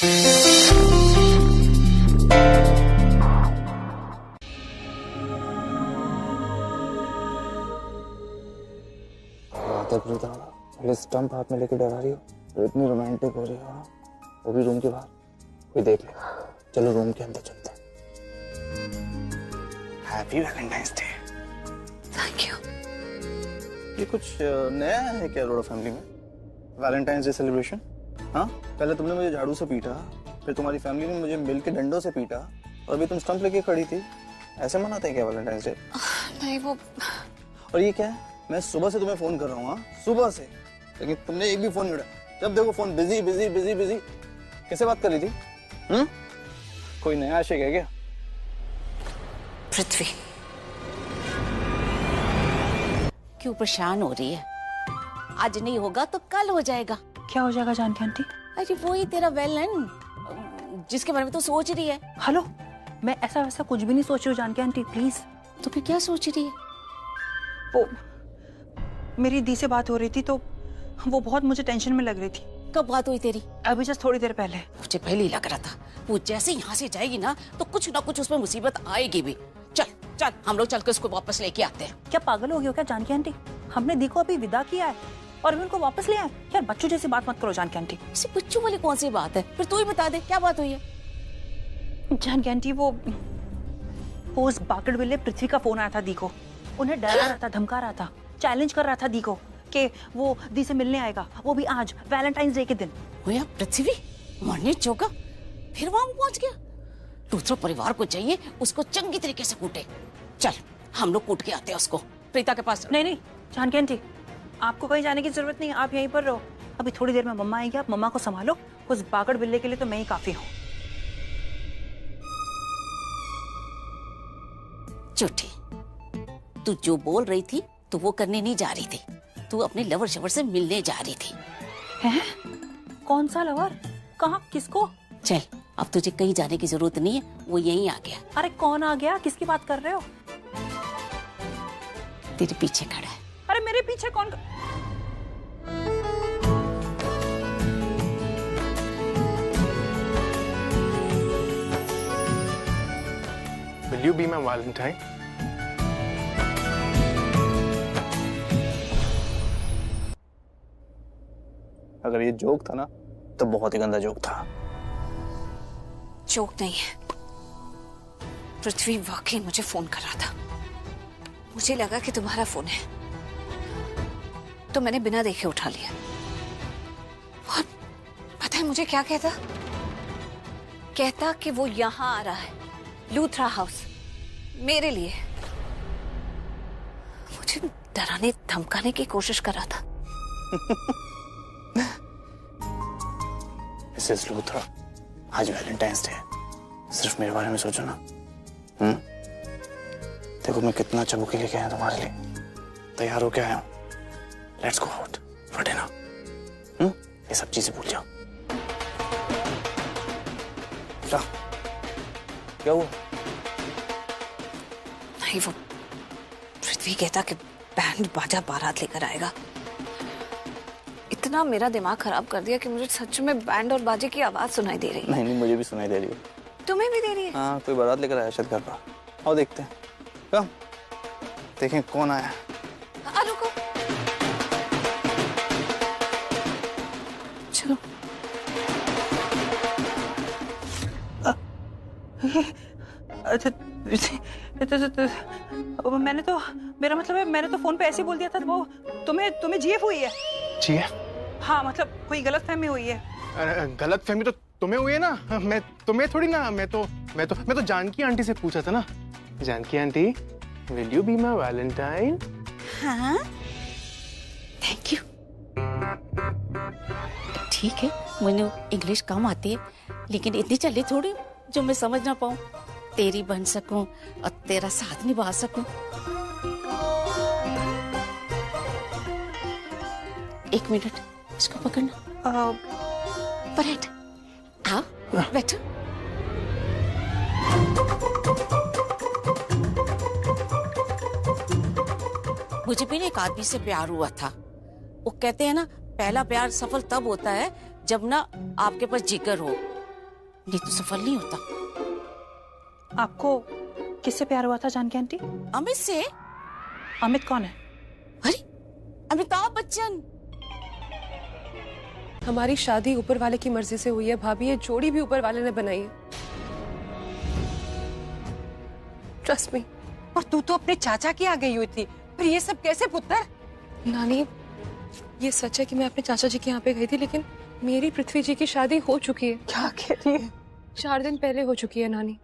पहले स्टंप हाथ में लेके डरा रही हो तो इतनी रोमांटिक हो रही हो, वो भी रूम के बाहर, कोई देख लेगा। चलो रूम के अंदर चलते हैं। Happy Valentine's day. Thank you. ये कुछ नया है क्या अरोड़ा फैमिली में, वैलेंटाइंस डे सेलिब्रेशन? हाँ, पहले तुमने मुझे झाड़ू से पीटा, फिर तुम्हारी फैमिली ने मुझे मिल के डंडों से पीटा, और अभी तुम स्टंप लेके खड़ी थी। ऐसे मनाते हैं क्या वैलेंटाइंस डे? नहीं वो। और ये क्या है, मैं सुबह से तुम्हें फोन कर रहा हूँ, सुबह से, लेकिन तुमने एक भी फोन नहीं उठाया। जब देखो phone busy busy busy busy. कैसे बात कर रही थी? कोई नया आशिक है क्या? पृथ्वी क्यों परेशान हो रही है? आज नहीं होगा तो कल हो जाएगा। क्या हो जाएगा जानकी आंटी? अरे वो ही तेरा वेलन जिसके बारे में तो सोच रही है। हेलो, मैं ऐसा वैसा कुछ भी नहीं सोच रही हूँ जानकी आंटी, प्लीज। तो फिर क्या सोच रही है? वो मेरी दी से बात हो रही थी तो वो बहुत मुझे टेंशन में लग रही थी। कब बात हुई तेरी? अभी जस्ट थोड़ी देर पहले। मुझे पहले ही लग रहा था वो जैसे यहाँ से जाएगी ना तो कुछ ना कुछ उसमें मुसीबत आएगी भी। चल चल हम लोग चल के उसको वापस लेके आते हैं। क्या पागल हो गई हो क्या जानकी आंटी? हमने दी को अभी विदा किया है और अभी उनको वापस ले आए। यार बच्चों जैसी बात मत करो जानकी आंटी। इसे बच्चों वाली कौन सी बात है? फिर तू ही बता दे क्या बात हुई है। जानकी आंटी वो उस बाकड़ बिल्ले पृथ्वी का फोन आया था दी को। उन्हें डरा रहा था, धमका रहा था, चैलेंज कर रहा था दी को कि वो दी से मिलने आएगा, वो भी आज वैलेंटाइंस डे के दिन। भैया पृथ्वी मरने चौका फिर वहां पहुंच गया। दूसरा परिवार को चाहिए उसको चंगी तरीके से कूटे। चल हम लोग कूट के आते हैं उसको प्रीता के पास। नहीं नहीं जानकी आंटी, आपको कहीं जाने की जरूरत नहीं, आप यहीं पर रहो। अभी थोड़ी देर में मम्मा आएगी, आप मम्मा को संभालो। उस बाकड़ बिल्ले के लिए तो मैं ही काफी हूँ। झूठी, तू जो बोल रही थी तो वो करने नहीं जा रही थी। तू अपने लवर शवर से मिलने जा रही थी। हैं? कौन सा लवर? कहाँ, किसको? चल अब तुझे कहीं जाने की जरूरत नहीं है, वो यहीं आ गया। अरे कौन आ गया? किसकी बात कर रहे हो? तेरे पीछे खड़ा है। अरे मेरे पीछे कौन? Will you be my Valentine? अगर ये जोक था ना तो बहुत ही गंदा जोक था। जोक नहीं है, पृथ्वी वाकई मुझे फोन कर रहा था। मुझे लगा कि तुम्हारा फोन है तो मैंने बिना देखे उठा लिया। और पता है मुझे क्या कहता? कहता कि वो यहाँ आ रहा है, लूथरा हाउस, मेरे लिए। मुझे डराने धमकाने की कोशिश कर रहा था। मिसेस लूथरा, आज वैलेंटाइंस डे है, सिर्फ मेरे बारे में सोचो ना। देखो मैं कितना चबूके लेके आया तुम्हारे लिए, तैयार होके आया हूँ। Let's go out for dinner. ये सब चीजें भूल जाओ। क्या हुआ? नहीं वो पृथ्वी कहता कि बैंड बाजा बारात लेकर आएगा। इतना मेरा दिमाग खराब कर दिया कि मुझे सच में बैंड और बाजे की आवाज सुनाई दे रही है। नहीं मुझे भी सुनाई दे रही है। तुम्हें भी दे रही है? हाँ, कोई बारात लेकर आया शायद घर पर। आओ देखते हैं। कम देखें कौन आया। रुको, चलो। मैंने तो, मेरा मतलब है मैंने तो फोन पे ऐसे ही बोल दिया था। वो तुम्हें जीएफ हुई है? जीएफ? हाँ मतलब कोई गलतफहमी हुई है। गलतफहमी तो तुम्हें हुई है ना, मैं तुम्हें थोड़ी ना। मैं तो जानकी आंटी से पूछा था ना। Janaki aunty, will you be my valentine? हाँ थैंक यू। ठीक है, मुझे इंग्लिश कम आती है लेकिन इतनी चली थोड़ी जो मैं समझ ना पाऊं, तेरी बन सकूं और तेरा साथ निभा सकूं। एक मिनट, इसको पकड़ना। परेड, आओ बैठो। मुझे भी एक आदमी से प्यार हुआ था। वो कहते हैं ना, पहला प्यार सफल तब होता है जब ना आपके पास जिगर हो, ये तो सफल नहीं होता। आपको किससे प्यार हुआ था जानकी आंटी? अमित से। अमित कौन है? अरे अमिताभ बच्चन। हमारी शादी ऊपर वाले की मर्जी से हुई है भाभी, ये जोड़ी भी ऊपर वाले ने बनाई है। Trust me. और तू तो अपने चाचा की आ गई हुई थी, फिर ये सब कैसे पुत्र? नानी, ये सच है कि मैं अपने चाचा जी के यहाँ पे गई थी, लेकिन मेरी पृथ्वी जी की शादी हो चुकी है। क्या कह रही है? 4 दिन पहले हो चुकी है नानी।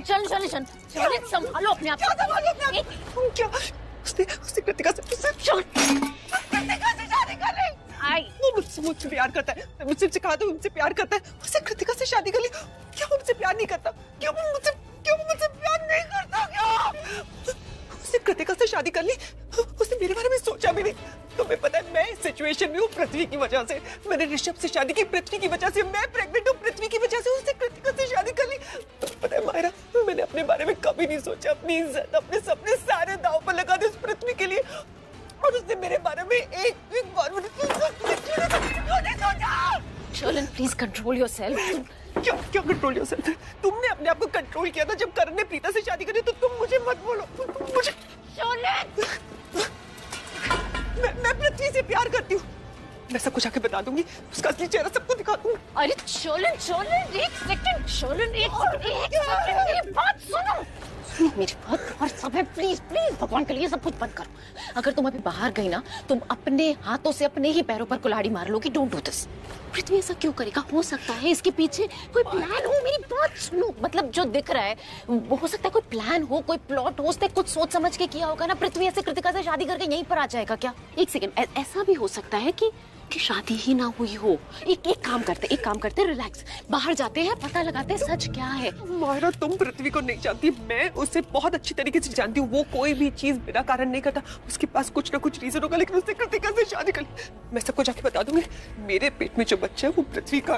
चल संभालो अपने आप। क्या उसने कृतिका से शादी कर ली? वो मुझसे प्यार करता है, मैं मुझसे कहा तो मुझसे प्यार करता है, उससे कृतिका से शादी कर ली। क्या वो मुझसे प्यार नहीं करता? क्यों वो मुझसे प्यार नहीं करता? क्या उसने कृतिका से शादी कर ली? उसने मेरे बारे में सोचा भी नहीं। तुम्हें पता है मैं इस सिचुएशन में हूँ पृथ्वी की वजह से। मैंने ऋषभ से शादी की पृथ्वी की वजह से। मैं प्रेग्नेंट हूँ पृथ्वी की वजह से। उसने कृतिका से शादी कर ली। तुम्हें पता है मायरा, मैंने अपने बारे में कभी नहीं सोचा। अपनी इज्जत, अपने सपने सारे दांव पर लगा दिए उस पृथ्वी के लिए, और उसने मेरे बारे में एक बार नहीं सोचा। Solan please control yourself. क्या कंट्रोल योरसेल्फ? तुमने अपने आप को कंट्रोल किया था जब करण ने प्रीता से शादी करी, तो तुम मुझे मत बोलो। मुझे मैं पृथ्वी से प्यार करती हूँ। मैं सब कुछ आके बता दूंगी, उसका असली चेहरा सबको दिखा दूंगी। अरे शोलन एक सेकंड, शोलन एक सेकंड, मेरी बात सुनो मेरी बात। और सब है, प्लीज भगवान के लिए सब कुछ बंद करो। अगर तुम अभी बाहर गई ना, तुम अपने हाथों से अपने ही पैरों पर कुल्हाड़ी मार लोगी। Don't do this. पृथ्वी ऐसा क्यों करेगा? हो सकता है इसके पीछे कोई प्लान हो। मेरी बात सुनो, मतलब जो दिख रहा है वो हो सकता है कोई प्लान हो, कोई प्लॉट हो। उसने कुछ सोच समझ के किया होगा ना। पृथ्वी ऐसे कृतिका से शादी करके यहीं पर आ जाएगा क्या? एक सेकंड, ऐसा भी हो सकता है कि शादी ही ना हुई हो। एक काम करते रिलैक्स, बाहर जाते हैं, पता लगाते हैं सच क्या है। मायरा, तुम पृथ्वी को नहीं जानती, मैं उसे बहुत अच्छी तरीके से जानती हूँ। वो कोई भी चीज बिना कारण नहीं करता। उसके पास कुछ ना कुछ रीजन होगा, लेकिन उसने कृतिका से शादी कर ली। मैं सबको जाके बता दूंगी। मेरे पेट में जो बच्चा है वो पृथ्वी का।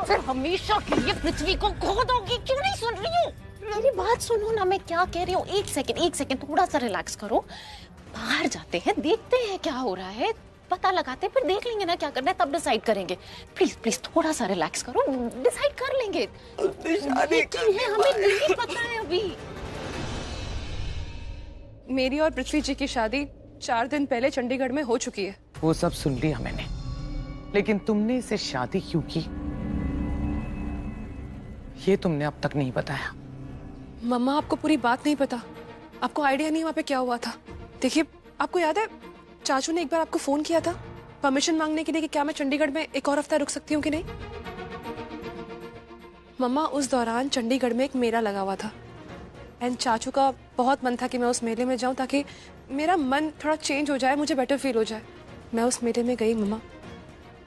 फिर हमेशा के लिए पृथ्वी को खो दोगी? क्यों नहीं सुन रही हो? मेरी बात सुनो ना, मैं क्या कह रही हूँ। एक सेकंड थोड़ा सा रिलैक्स करो। बाहर जाते हैं, देखते हैं क्या हो रहा है, पता लगाते हैं, फिर देख लेंगे ना क्या करना है, तब डिसाइड करेंगे। प्लीज थोड़ा सा रिलैक्स करो, डिसाइड कर लेंगे। हमें नहीं पता है अभी। मेरी और पृथ्वी जी की शादी 4 दिन पहले चंडीगढ़ में हो चुकी है। वो सब सुन लिया मैंने, लेकिन तुमने इसे शादी क्यों की, ये तुमने अब तक नहीं बताया। मम्मा, आपको पूरी बात नहीं पता? आपको आइडिया नहीं वहाँ पे क्या हुआ था? देखिए, आपको याद है चाचू ने एक बार आपको फोन किया था परमिशन मांगने के लिए कि क्या मैं चंडीगढ़ में एक और हफ्ता रुक सकती हूँ कि नहीं? मम्मा, उस दौरान चंडीगढ़ में एक मेला लगा हुआ था एंड चाचू का बहुत मन था कि मैं उस मेले में जाऊं ताकि मेरा मन थोड़ा चेंज हो जाए, मुझे बेटर फील हो जाए। मैं उस मेले में गई मम्मा,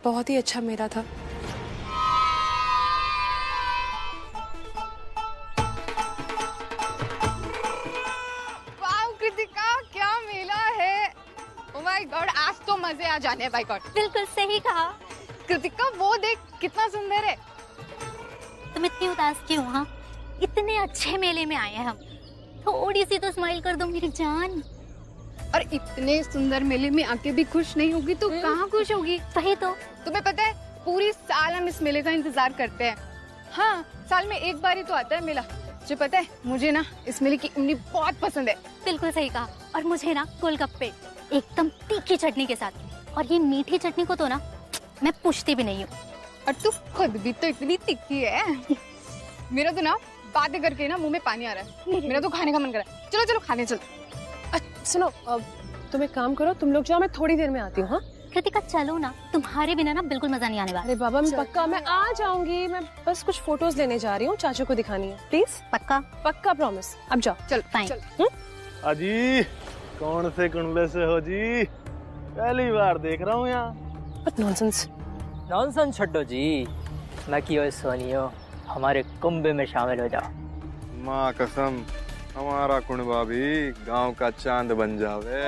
बहुत ही अच्छा मेला था। क्या मेला है! ओह माय गॉड, आज तो मजे आ जाने हैं। बाय गॉड, बिल्कुल सही कहा। कृतिका, वो देख कितना सुंदर है। तुम इतनी उदास क्यों? हाँ, इतने अच्छे मेले में आए हैं हम, थोड़ी सी तो स्माइल कर दो मेरी जान। और इतने सुंदर मेले में आके भी खुश नहीं होगी तो कहाँ खुश होगी? वही तो। तुम्हें पता है, पूरी साल हम इस मेले का इंतजार करते हैं। हाँ, साल में एक बार ही तो आता है मेला। जो पता है, मुझे ना इस मेले की इमली बहुत पसंद है। बिल्कुल सही कहा। और मुझे ना गोलगप्पे एकदम तीखी चटनी के साथ, और ये मीठी चटनी को तो ना मैं पूछती भी नहीं हूँ। और तू खुद भी तो इतनी तीखी है। मेरा तो ना बातें करके ना मुंह में पानी आ रहा है। मेरा तो खाने का मन कर रहा है। चलो खाने चलो। सुनो, तुम एक काम करो, तुम लोग जाओ, मैं थोड़ी देर में आती हूँ। हाँ कृतिका, चलो ना, तुम्हारे बिना ना बिल्कुल मजा नहीं आने वाला। अरे बाबा, मैं पक्का मैं आ जाऊंगी। मैं बस कुछ फोटोज लेने जा रही हूँ, चाचू को दिखानी है। प्लीज पक्का प्रॉमिस। अब जाओ। चल फाइन। अजी, कौन से कुंडले से हो जी? पहली बार देख रहा हूँ यहाँ। बट नॉनसेंस, नॉनसेंस छड्डो जी। मैं कियो सोनियो हमारे कुंभे में शामिल हो जाओ। माँ कसम हमारा कुंभा भी गांव का चांद बन जावे।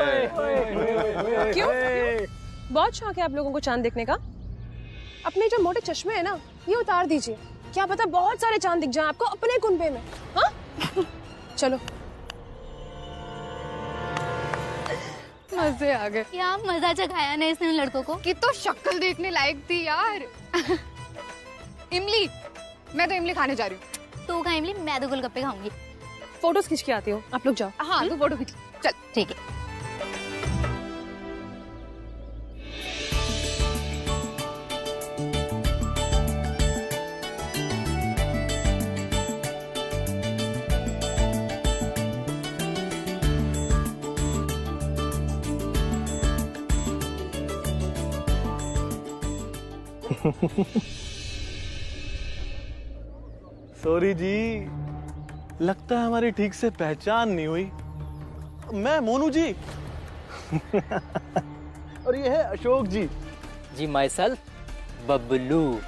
क्यों? बहुत शौक है आप लोगों को चांद देखने का। अपने जो मोटे चश्मे है ना ये उतार दीजिए, क्या पता बहुत सारे चांद दिख जाएं आपको अपने कुंभे में। हाँ चलो मजे आ गए। क्या मजा जगाया ना इसने उन लड़कों को। कि तो शक्ल देखने लायक थी यार। इमली, मैं तो इमली खाने जा रही हूँ। तू खा इमली, मैं तो गोलगप्पे खाऊंगी। फोटोज खींच के आती हूँ, आप लोग जाओ। हाँ तू फोटो खींच, चल। ठीक है। सॉरी जी, लगता है हमारी ठीक से पहचान नहीं हुई। मैं मोनू जी। और ये है अशोक जी। जी माई सेल्फ बबलू।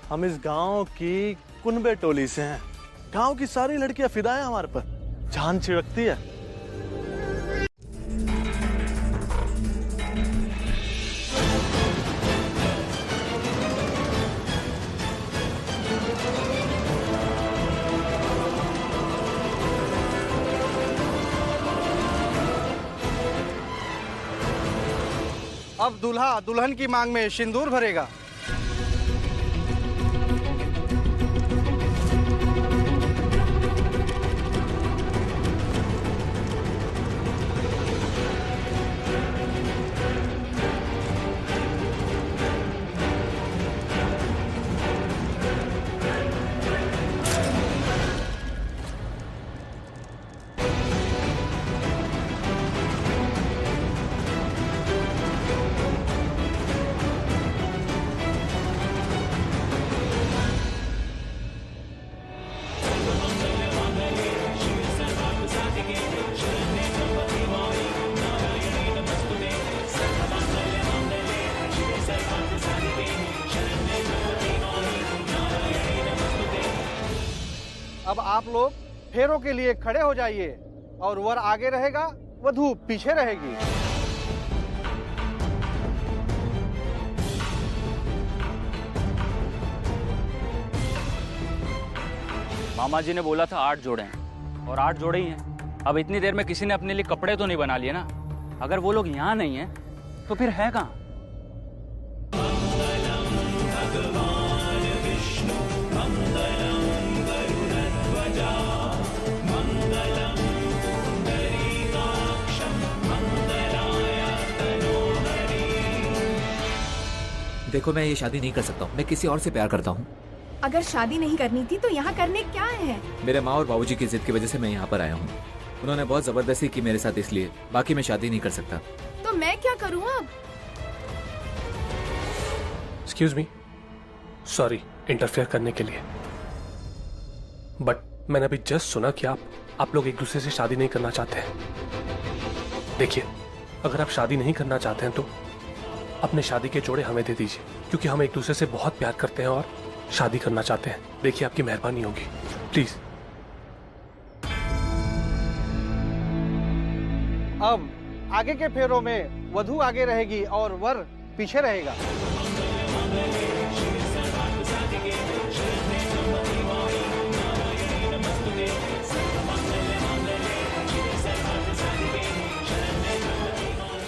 हम इस गांव की कुनबे टोली से हैं। गांव की सारी लड़कियां फिदा हैं हमारे पर, जान छिड़कती है। अब दूल्हा दुल्हन की मांग में सिंदूर भरेगा। अब आप लोग फेरों के लिए खड़े हो जाइए और वर आगे रहेगा, वधू पीछे रहेगी। मामा जी ने बोला था 8 जोड़े हैं और 8 जोड़े ही हैं। अब इतनी देर में किसी ने अपने लिए कपड़े तो नहीं बना लिए ना। अगर वो लोग यहाँ नहीं हैं तो फिर है कहाँ? देखो मैं ये शादी नहीं कर सकता हूँ, मैं किसी और से प्यार करता हूँ। अगर शादी नहीं करनी थी तो यहाँ करने क्या है? मेरे माँ और बाबूजी की जिद की वजह से मैं यहाँ पर आया हूँ। उन्होंने बहुत जबरदस्ती की मेरे साथ, इसलिए बाकी मैं शादी नहीं कर सकता। तो मैं क्या करूँ अब? एक्सक्यूज मी, सॉरी इंटरफेयर करने के लिए, बट मैंने अभी जस्ट सुना कि आप लोग एक दूसरे से शादी नहीं करना चाहते हैं। देखिए, अगर आप शादी नहीं करना चाहते हैं तो अपने शादी के जोड़े हमें दे दीजिए, क्योंकि हम एक दूसरे से बहुत प्यार करते हैं और शादी करना चाहते हैं। देखिए आपकी मेहरबानी होगी, प्लीज। अब आगे के फेरों में वधू आगे रहेगी और वर पीछे रहेगा।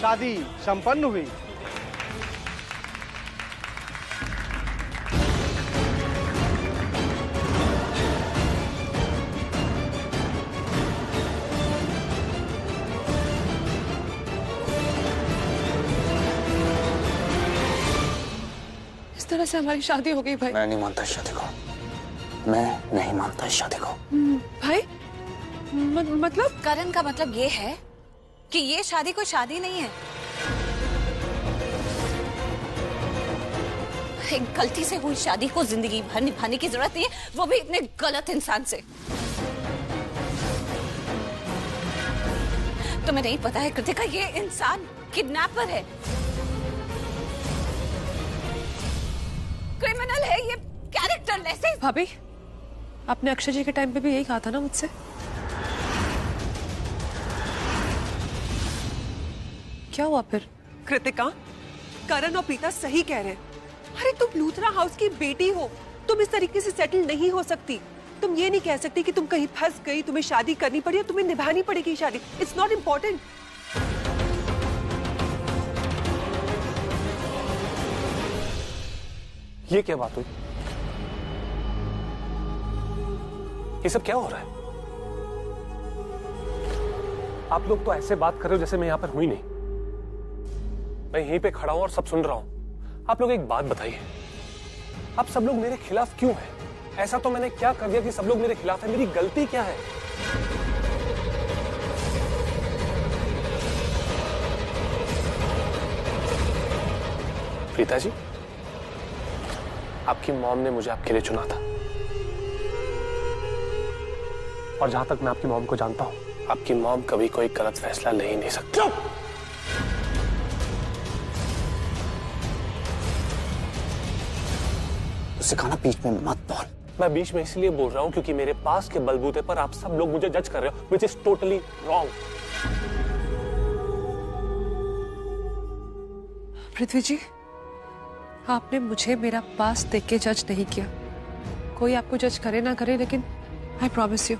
शादी संपन्न हुई। इस तरह से हमारी शादी हो गई भाई। मैं नहीं मानता इस शादी को, मैं नहीं मानता इस शादी को। भाई मतलब? करण का मतलब ये है कि ये शादी कोई शादी नहीं है। एक गलती से हुई शादी को जिंदगी भर निभाने की जरूरत नहीं है, वो भी इतने गलत इंसान से। तुम्हें नहीं पता है कृतिका, ये इंसान किडनैपर है। वैसे ही। भाभी, आपने अक्षय जी के टाइम पे भी यही कहा था ना मुझसे? क्या हुआ फिर? कृतिका, करण और प्रीता सही कह रहे हैं। अरे तुम लूथरा हाउस की बेटी हो, तुम इस तरीके से सेटल नहीं हो सकती। तुम ये नहीं कह सकती कि तुम कहीं फंस गई, तुम्हें शादी करनी पड़ी और तुम्हें निभानी पड़ेगी शादी। It's not important. ये क्या बात हुई? ये सब क्या हो रहा है? आप लोग तो ऐसे बात कर रहे हो जैसे मैं यहां पर हुई नहीं। मैं यहीं पे खड़ा हूं और सब सुन रहा हूं। आप लोग एक बात बताइए, आप सब लोग मेरे खिलाफ क्यों हैं? ऐसा तो मैंने क्या कर दिया कि सब लोग मेरे खिलाफ हैं? मेरी गलती क्या है? प्रीता जी, आपकी मॉम ने मुझे आपके लिए चुना था, और जहां तक मैं आपकी मॉम को जानता हूं, आपकी मॉम कभी कोई गलत फैसला ले ही नहीं सकती। चुप! उससे कहा ना बीच में मत बोल। मैं बीच में इसलिए बोल रहा हूं क्योंकि मेरे पास के बलबूते पर आप सब लोग मुझे जज कर रहे हो, which is totally wrong। पृथ्वी जी, आपने मुझे मेरा पास देख के जज नहीं किया। कोई आपको जज करे ना करे, लेकिन आई प्रॉमिस यू,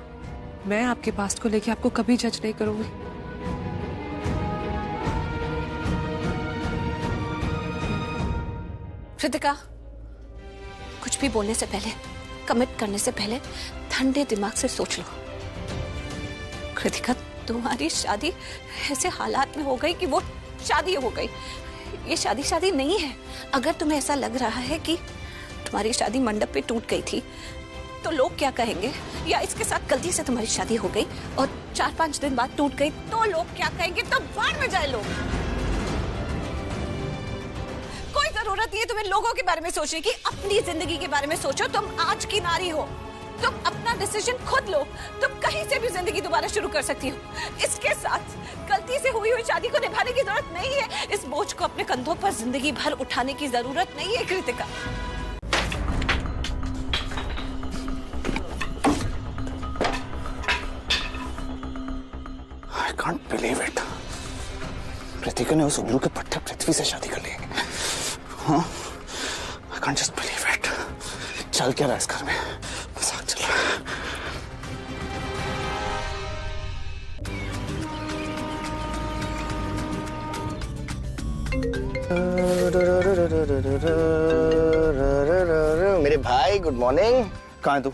मैं आपके पास्ट को लेके आपको कभी जज नहीं करूंगी। कृतिका, कुछ भी बोलने से पहले, कमिट करने से पहले ठंडे दिमाग से सोच लो। कृतिका, तुम्हारी शादी ऐसे हालात में हो गई कि वो शादी हो गई। ये शादी नहीं है। अगर तुम्हें ऐसा लग रहा है कि तुम्हारी शादी मंडप पे टूट गई थी तो लोग क्या कहेंगे, या इसके साथ गलती से तुम्हारी शादी हो गई और 4-5 दिन बाद टूट गई तो लोग क्या कहेंगे, तो बाढ़ में जाए लोग। कोई जरूरत नहीं है तुम्हें लोगों के बारे में सोचने की, अपनी जिंदगी के बारे में सोचो। तुम आज की नारी हो, तुम अपना डिसीजन खुद लो। तुम कहीं से भी जिंदगी दोबारा शुरू कर सकती हो। इसके साथ गलती से हुई शादी को निभाने की जरूरत नहीं है। इस बोझ को अपने कंधों पर जिंदगी भर उठाने की जरूरत नहीं है Kritika. I can't believe it। Kritika ने उस उल्लू के पट्टे पृथ्वी से शादी कर ली। हाँ? I can't just believe it। चल क्या रहा है इस घर में? मजाक चल रहा है। मेरे भाई, गुड मॉर्निंग। कहाँ है तू?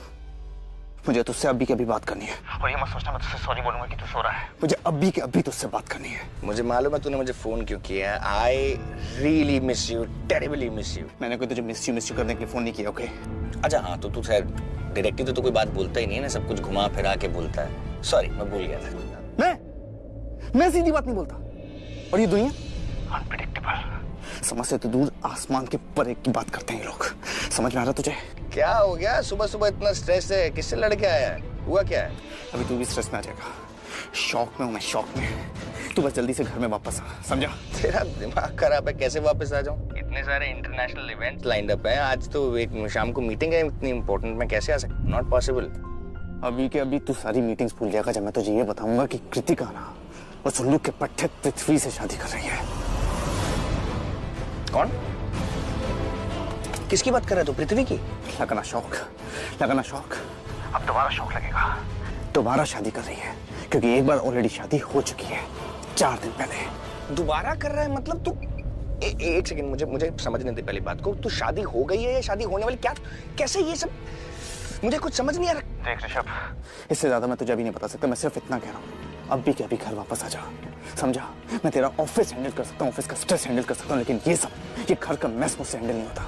मुझे तुझसे अभी के अभी बात करनी है। और ये मत सोचना मैं तुझसे सॉरी बोलूंगा कि तू सो रहा है। मुझे अभी के अभी तुझसे बात करनी है। मुझे मालूम है तूने मुझे फोन क्यों किया है। I really miss you, terribly miss you. मैंने कोई तुझे मिस यू करने के लिए फोन नहीं किया, ओके? अच्छा हाँ, तो तू खैर डायरेक्टली तो कोई बात बोलता ही नहीं है ना, सब कुछ घुमा फिरा के बोलता है। सॉरी, मैं भूल गया था। मैं सीधी बात नहीं बोलता। और ये दुनिया अनप्रेडिक्टेबल, समझ से तो दूर आसमान के परे की बात करते हैं ये लोग। समझ में आ रहा तुझे? क्या हो गया? सुबह सुबह इतना स्ट्रेस है, किससे लड़ के आया है? हुआ क्या है? अभी तू भी स्ट्रेस में आ जाएगा। शौक में हूँ मैं, शौक में। तू बस जल्दी से घर में वापस आ, समझा? तेरा दिमाग खराब है, कैसे वापस आ जाऊँ? इतने सारे इंटरनेशनल इवेंट्स लाइंड अप हैं। आज तो एक शाम को मीटिंग है इतनी इंपॉर्टेंट, मैं कैसे आ सकता? Not possible. अभी के अभी तू सारी मीटिंग्स भूल जाएगा जब मैं तुझे ये बताऊंगा कि कृतिका ना उस उल्लू के पट्टे पृथ्वी से शादी कर रही है। कौन? किसकी बात कर रहा है तू? पृथ्वी की? लगाना शौक, लगाना शौक। अब दोबारा शौक लगेगा। दोबारा शादी कर रही है क्योंकि एक बार ऑलरेडी शादी हो चुकी है 4 दिन पहले। दोबारा कर रहा है मतलब? तू एक सेकंड, मुझे समझने दे पहली बात को। तू शादी हो गई है या शादी होने वाली? क्या, कैसे ये सब? मुझे कुछ समझ नहीं आ रहा। देख ऋषभ, इससे ज्यादा मैं तुझे अभी नहीं बता सकता। मैं सिर्फ इतना कह रहा हूँ, अभी के अभी घर वापस आ जा, समझा? मैं तेरा ऑफिस हैंडल कर सकता हूँ, ऑफिस का स्ट्रेस हैंडल कर सकता हूँ, लेकिन ये घर का मैस मुझसे हैंडल नहीं होता।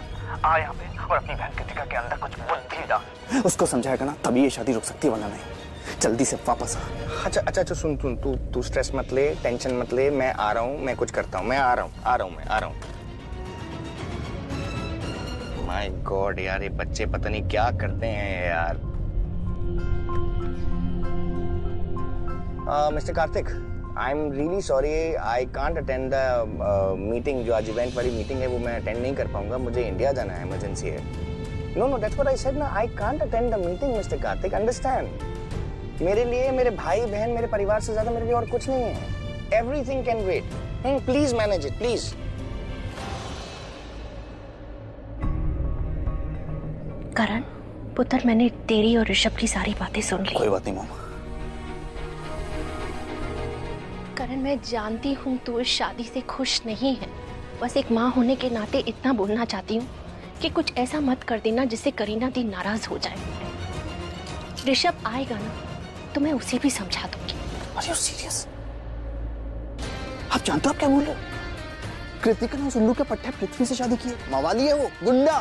आ यहाँ पे और अपनी बहन कृतिका के अंदर कुछ बुद्धि डाल। उसको समझाएगा ना तभी ये शादी रुक सकती है, वरना नहीं। जल्दी से वापस आ। अच्छा सुन, तू स्ट्रेस मत ले, टेंशन मत ले। मैं आ रहा हूँ, मैं कुछ करता हूँ। मैं आ रहा हूँ। माय गॉड यार, ये बच्चे पता नहीं क्या करते हैं यार। Mister Kartik, I am really sorry, I can't attend the meeting. जो आज इवेंट वाली मीटिंग है वो मैं अटेंड नहीं कर पाऊंगा। मुझे इंडिया जाना है, इमरजेंसी है। No, that's what I said ना. I can't attend the meeting, Mr. Karthik. Understand? मेरे लिए, मेरे भाई बहन, मेरे परिवार से ज्यादा मेरे लिए और कुछ नहीं है. Everything can wait. Please manage it, please. करण, पुत्र, मैंने तेरी और ऋषभ की सारी बातें सुन ली. कोई बात नहीं मामा. करण, मैं जानती हूँ तू इस शादी से खुश नहीं है. बस एक माँ होने के नाते इतना बोलना चाहती हूँ कि कुछ ऐसा मत कर देना जिससे करीना दी नाराज हो जाए. ऋषभ आएगा ना तो मैं उसे भी समझा दूंगी. Are you serious? आप जानते हो आप क्या बोल रहे हो? कृतिका ने उस उल्लू के पट्टे पृथ्वी से शादी की है. मवाली है वो, गुंडा,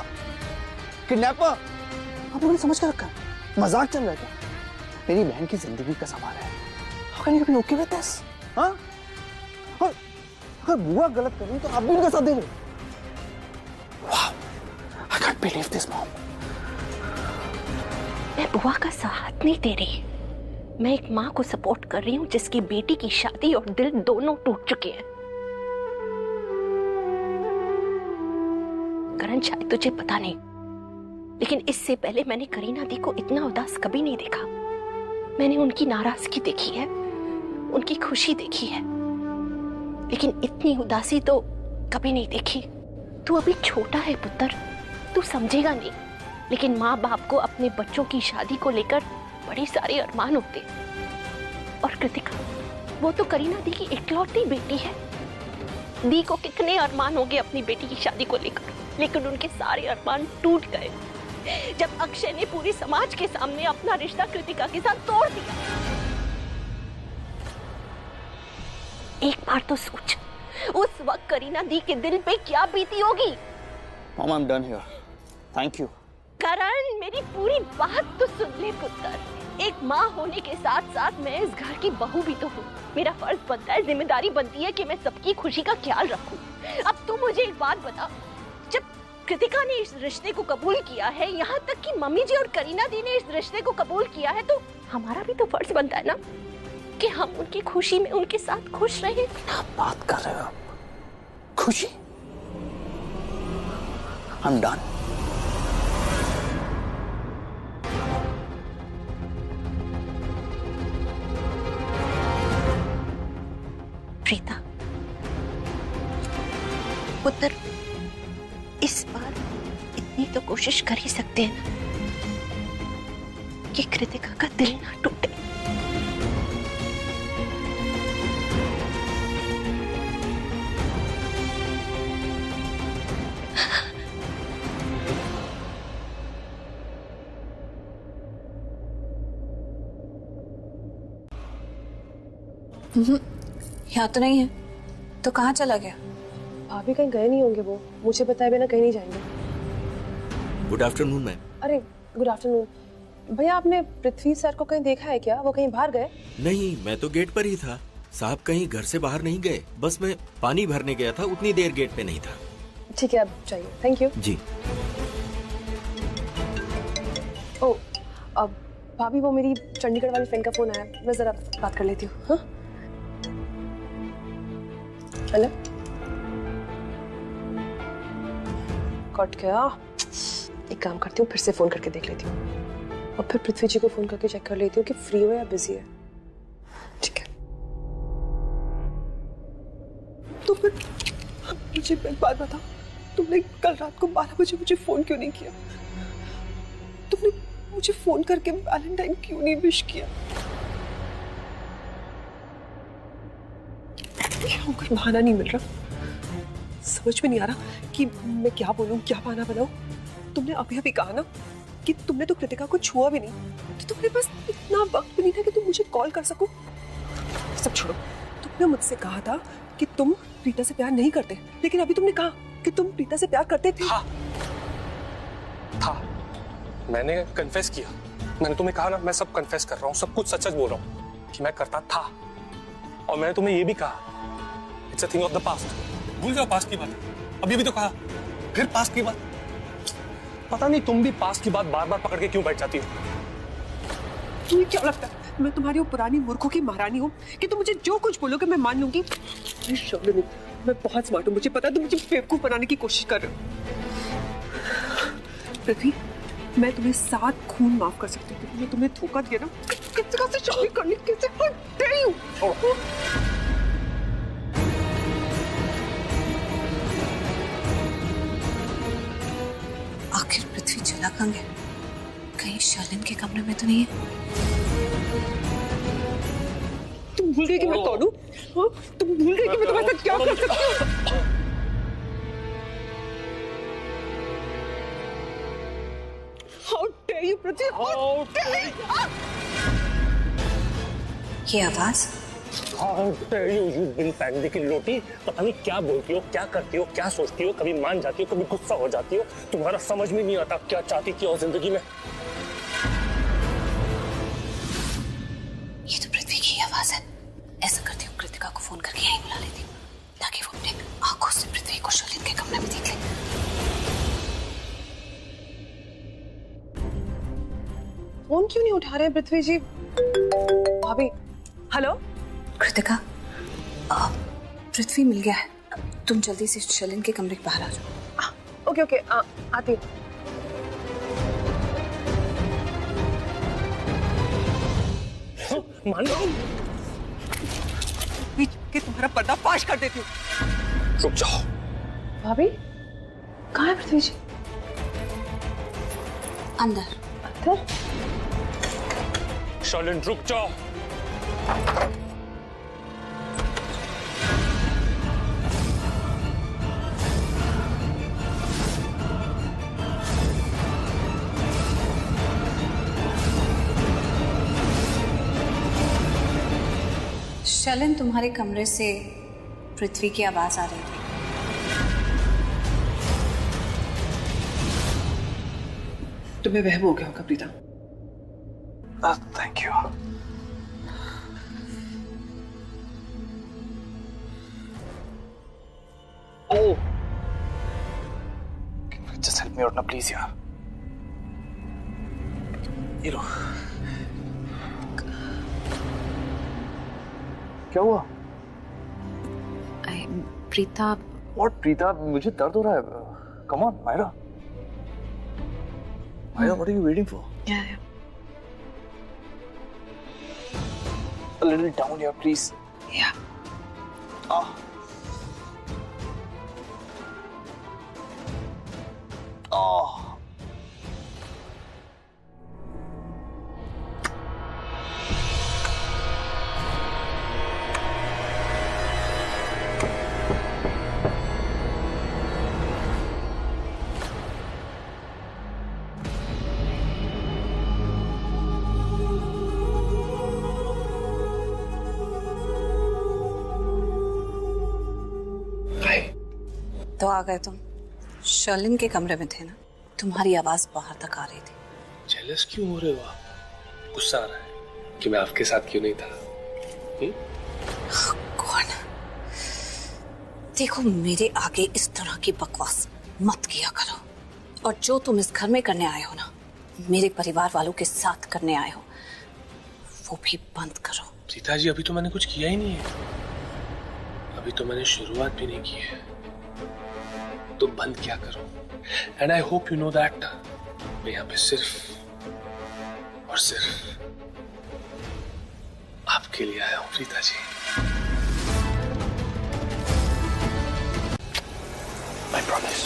किडनैपर. आप लोगों ने समझ कर रखा है. मजाक चल रहा है क्या? मेरी बहन की जिंदगी का सवाल है. How can you be okay with this? हाँ? और अगर बुआ गलत कर रही तो आप भी उनका साथ दे रहे हो. Wow, I can't believe this, mom. मैं बुआ का साथ नहीं दे रही. मैं एक माँ को सपोर्ट कर रही हूँ जिसकी बेटी की शादी और दिल दोनों टूट चुके हैं. करण, शायद तुझे पता नहीं, लेकिन इससे पहले मैंने करीना दी को इतना उदास कभी नहीं देखा. मैंने उनकी नाराजगी देखी है, उनकी खुशी देखी है, लेकिन इतनी उदासी तो कभी नहीं देखी. तू अभी छोटा है पुत्र, तू समझेगा नहीं, लेकिन माँ बाप को अपने बच्चों की शादी को लेकर बड़े सारे अरमान होते. और कृतिका, वो तो करीना दी की इकलौती बेटी है. दी को कितने अरमान होंगे अपनी बेटी की शादी को लेकर, लेकिन उनके सारे अरमान टूट गए जब अक्षय ने पूरे समाज के सामने अपना रिश्ता कृतिका के साथ तोड़ दिया. एक बार तो सोच, उस वक्त करीना दी के दिल पे क्या बीती होगी. Mom, I'm done here. Thank you. करण, मेरी पूरी बात तो सुन ले पुत्र. एक माँ होने के साथ साथ मैं इस घर की बहू भी तो हूँ. मेरा फर्ज बनता है, जिम्मेदारी बनती है कि मैं सबकी खुशी का ख्याल रखूं. अब तू मुझे एक बात बता, जब कृतिका ने इस रिश्ते को कबूल किया है, यहाँ तक कि मम्मी जी और करीना दी ने इस रिश्ते को कबूल किया है, तो हमारा भी तो फर्ज बनता है ना कि हम उनकी खुशी में उनके साथ खुश रहें. क्या बात कर रहे हो आप? खुशी? I'm done. प्रीता, पुत्र, इस बार इतनी तो कोशिश कर ही सकते हैं ना कि कृतिका का दिल ना टूटे. यहाँ तो नहीं है, तो कहाँ चला गया? भाभी कहीं गए नहीं होंगे, वो मुझे बताए बिना कहीं नहीं जाएंगे. Good afternoon ma'am. अरे गुड आफ्टरनून भैया. आपने पृथ्वी सर को कहीं देखा है क्या? वो कहीं बाहर गए? नहीं, मैं तो गेट पर ही था. साहब कहीं घर से बाहर नहीं गए, बस मैं पानी भरने गया था, उतनी देर गेट पे नहीं था. ठीक है, अब चाहिए. थैंक यू जी. ओ, अब भाभी, वो मेरी चंडीगढ़ वाली फ्रेंड का फोन आया, मैं जरा बात कर लेती हूँ. हाँ, हेलो. कट गया. एक काम करती हूँ, फिर से फोन करके देख लेती हूँ और फिर पृथ्वी जी को फोन करके चेक कर लेती हूँ कि फ्री हो या बिजी है. ठीक है. तो फिर मुझे एक बात बताओ, तुमने कल रात को 12 बजे मुझे फोन क्यों नहीं किया? तुमने मुझे फोन करके वैलेंटाइन क्यों नहीं विश किया? कोई बहाना नहीं मिल रहा, समझ में नहीं आ रहा कि मैं क्या बोलूं, क्या बहाना बनाऊं. तुमने अभी अभी कहा ना कि तुमने तो कृतिका को छुआ भी नहीं, तो तुमने बस इतना वक्त भी नहीं था कि तुम मुझे कॉल कर सको. सब छोड़ो, तुमने मुझसे कहा था कि तुम प्रीता से प्यार नहीं करते, लेकिन अभी तुमने कहा कि तुम प्रीता से प्यार करते थे. था. मैंने कन्फेस किया. मैंने तुम्हें कहा ना, मैं सब कन्फेस कर रहा हूँ, सब कुछ सच सच बोल रहा हूँ कि मैं करता था. और मैंने तुम्हें ये भी कहा, it's a thing of the past. भूल जाओ पास्ट की बात. अभी भी तो कहा, फिर पास्ट की बात. पता नहीं तुम भी पास्ट की बात बार बार पकड़ के क्यों बैठ जाती हो. तुम्हें क्या लगता है मैं तुम्हारी वो पुरानी मूर्खों की महारानी हूँ कि तुम मुझे जो कुछ बोलोगे मैं मान लूंगी? शब्द नहीं, मैं बहुत स्मार्ट हूँ, मुझे पता है तुम मुझे बेवकूफ बनाने की कोशिश कर रहे हो. पृथ्वी, मैं तुम्हें 7 खून माफ कर सकती हूँ। मैं तुम्हें धोखा दिया ना, कृतिका से शादी करनी कैसे? How dare you? आखिर पृथ्वी चला कहाँ गया? कहीं शालिन के कमरे में तो नहीं है? तुम भूल गई कि मैं कौन हूँ? हाँ? तुम भूल गई कि मैं तुम्हारे साथ क्या कर सकती हूँ? How dare you, Prithvi? How dare you? ये आवाज? How dare you, you बिन पैंदी की लोटी। पता नहीं क्या बोलती हो, क्या करती हो, क्या सोचती हो, कभी मान जाती हो, कभी गुस्सा हो जाती हो। तुम्हारा समझ में नहीं आता क्या चाहती थी और जिंदगी में। ये तो पृथ्वी की आवाज है। ऐसा करती हूँ, कृतिका को फोन करके यहीं बुला लेती हूँ ताकि वो अपने आंखों से पृथ्वी को शालिन के कमरे में देख ले। फोन क्यों नहीं उठा रहे पृथ्वी जी? भाभी, हेलो कृतिका, पृथ्वी मिल गया है। तुम जल्दी से शालिन के कमरे के बाहर आ जाओ। ओके ओके, आती हूँ। मान लो कि तुम्हारा पर्दाफाश कर देती हूँ। रुक जाओ। भाभी, कहाँ है पृथ्वी जी? अंदर। अंदर? शालिन रुक जाओ। शालिन, तुम्हारे कमरे से पृथ्वी की आवाज आ रही थी। तुम्हें वहम हो गया होगा Preeta. Thank you. Oh, just help me out ना प्लीज यार। ये लो। क्या हुआ? प्रीता। What प्रीता? मुझे दर्द हो रहा है। Come on, Myra. Myra, what are you waiting for? Yeah. A little down here, please. Yeah. Ah. Oh. तो आ गए तुम। शालिन के कमरे में थे ना, तुम्हारी आवाज बाहर तक आ रही थी। जेलस क्यों हो रहे हो आप? गुस्सा आ रहा है कि मैं आपके साथ क्यों नहीं था? कौन? देखो, मेरे आगे इस तरह की बकवास मत किया करो, और जो तुम इस घर में करने आए हो ना, मेरे परिवार वालों के साथ करने आए हो, वो भी बंद करो। सीता जी, अभी तो मैंने कुछ किया ही नहीं है। अभी तो मैंने शुरुआत भी नहीं की है, तो बंद क्या करो। And I hope you know that मैं यहाँ पे सिर्फ और सिर्फ आपके लिए आया हूँ प्रीता जी। I promise.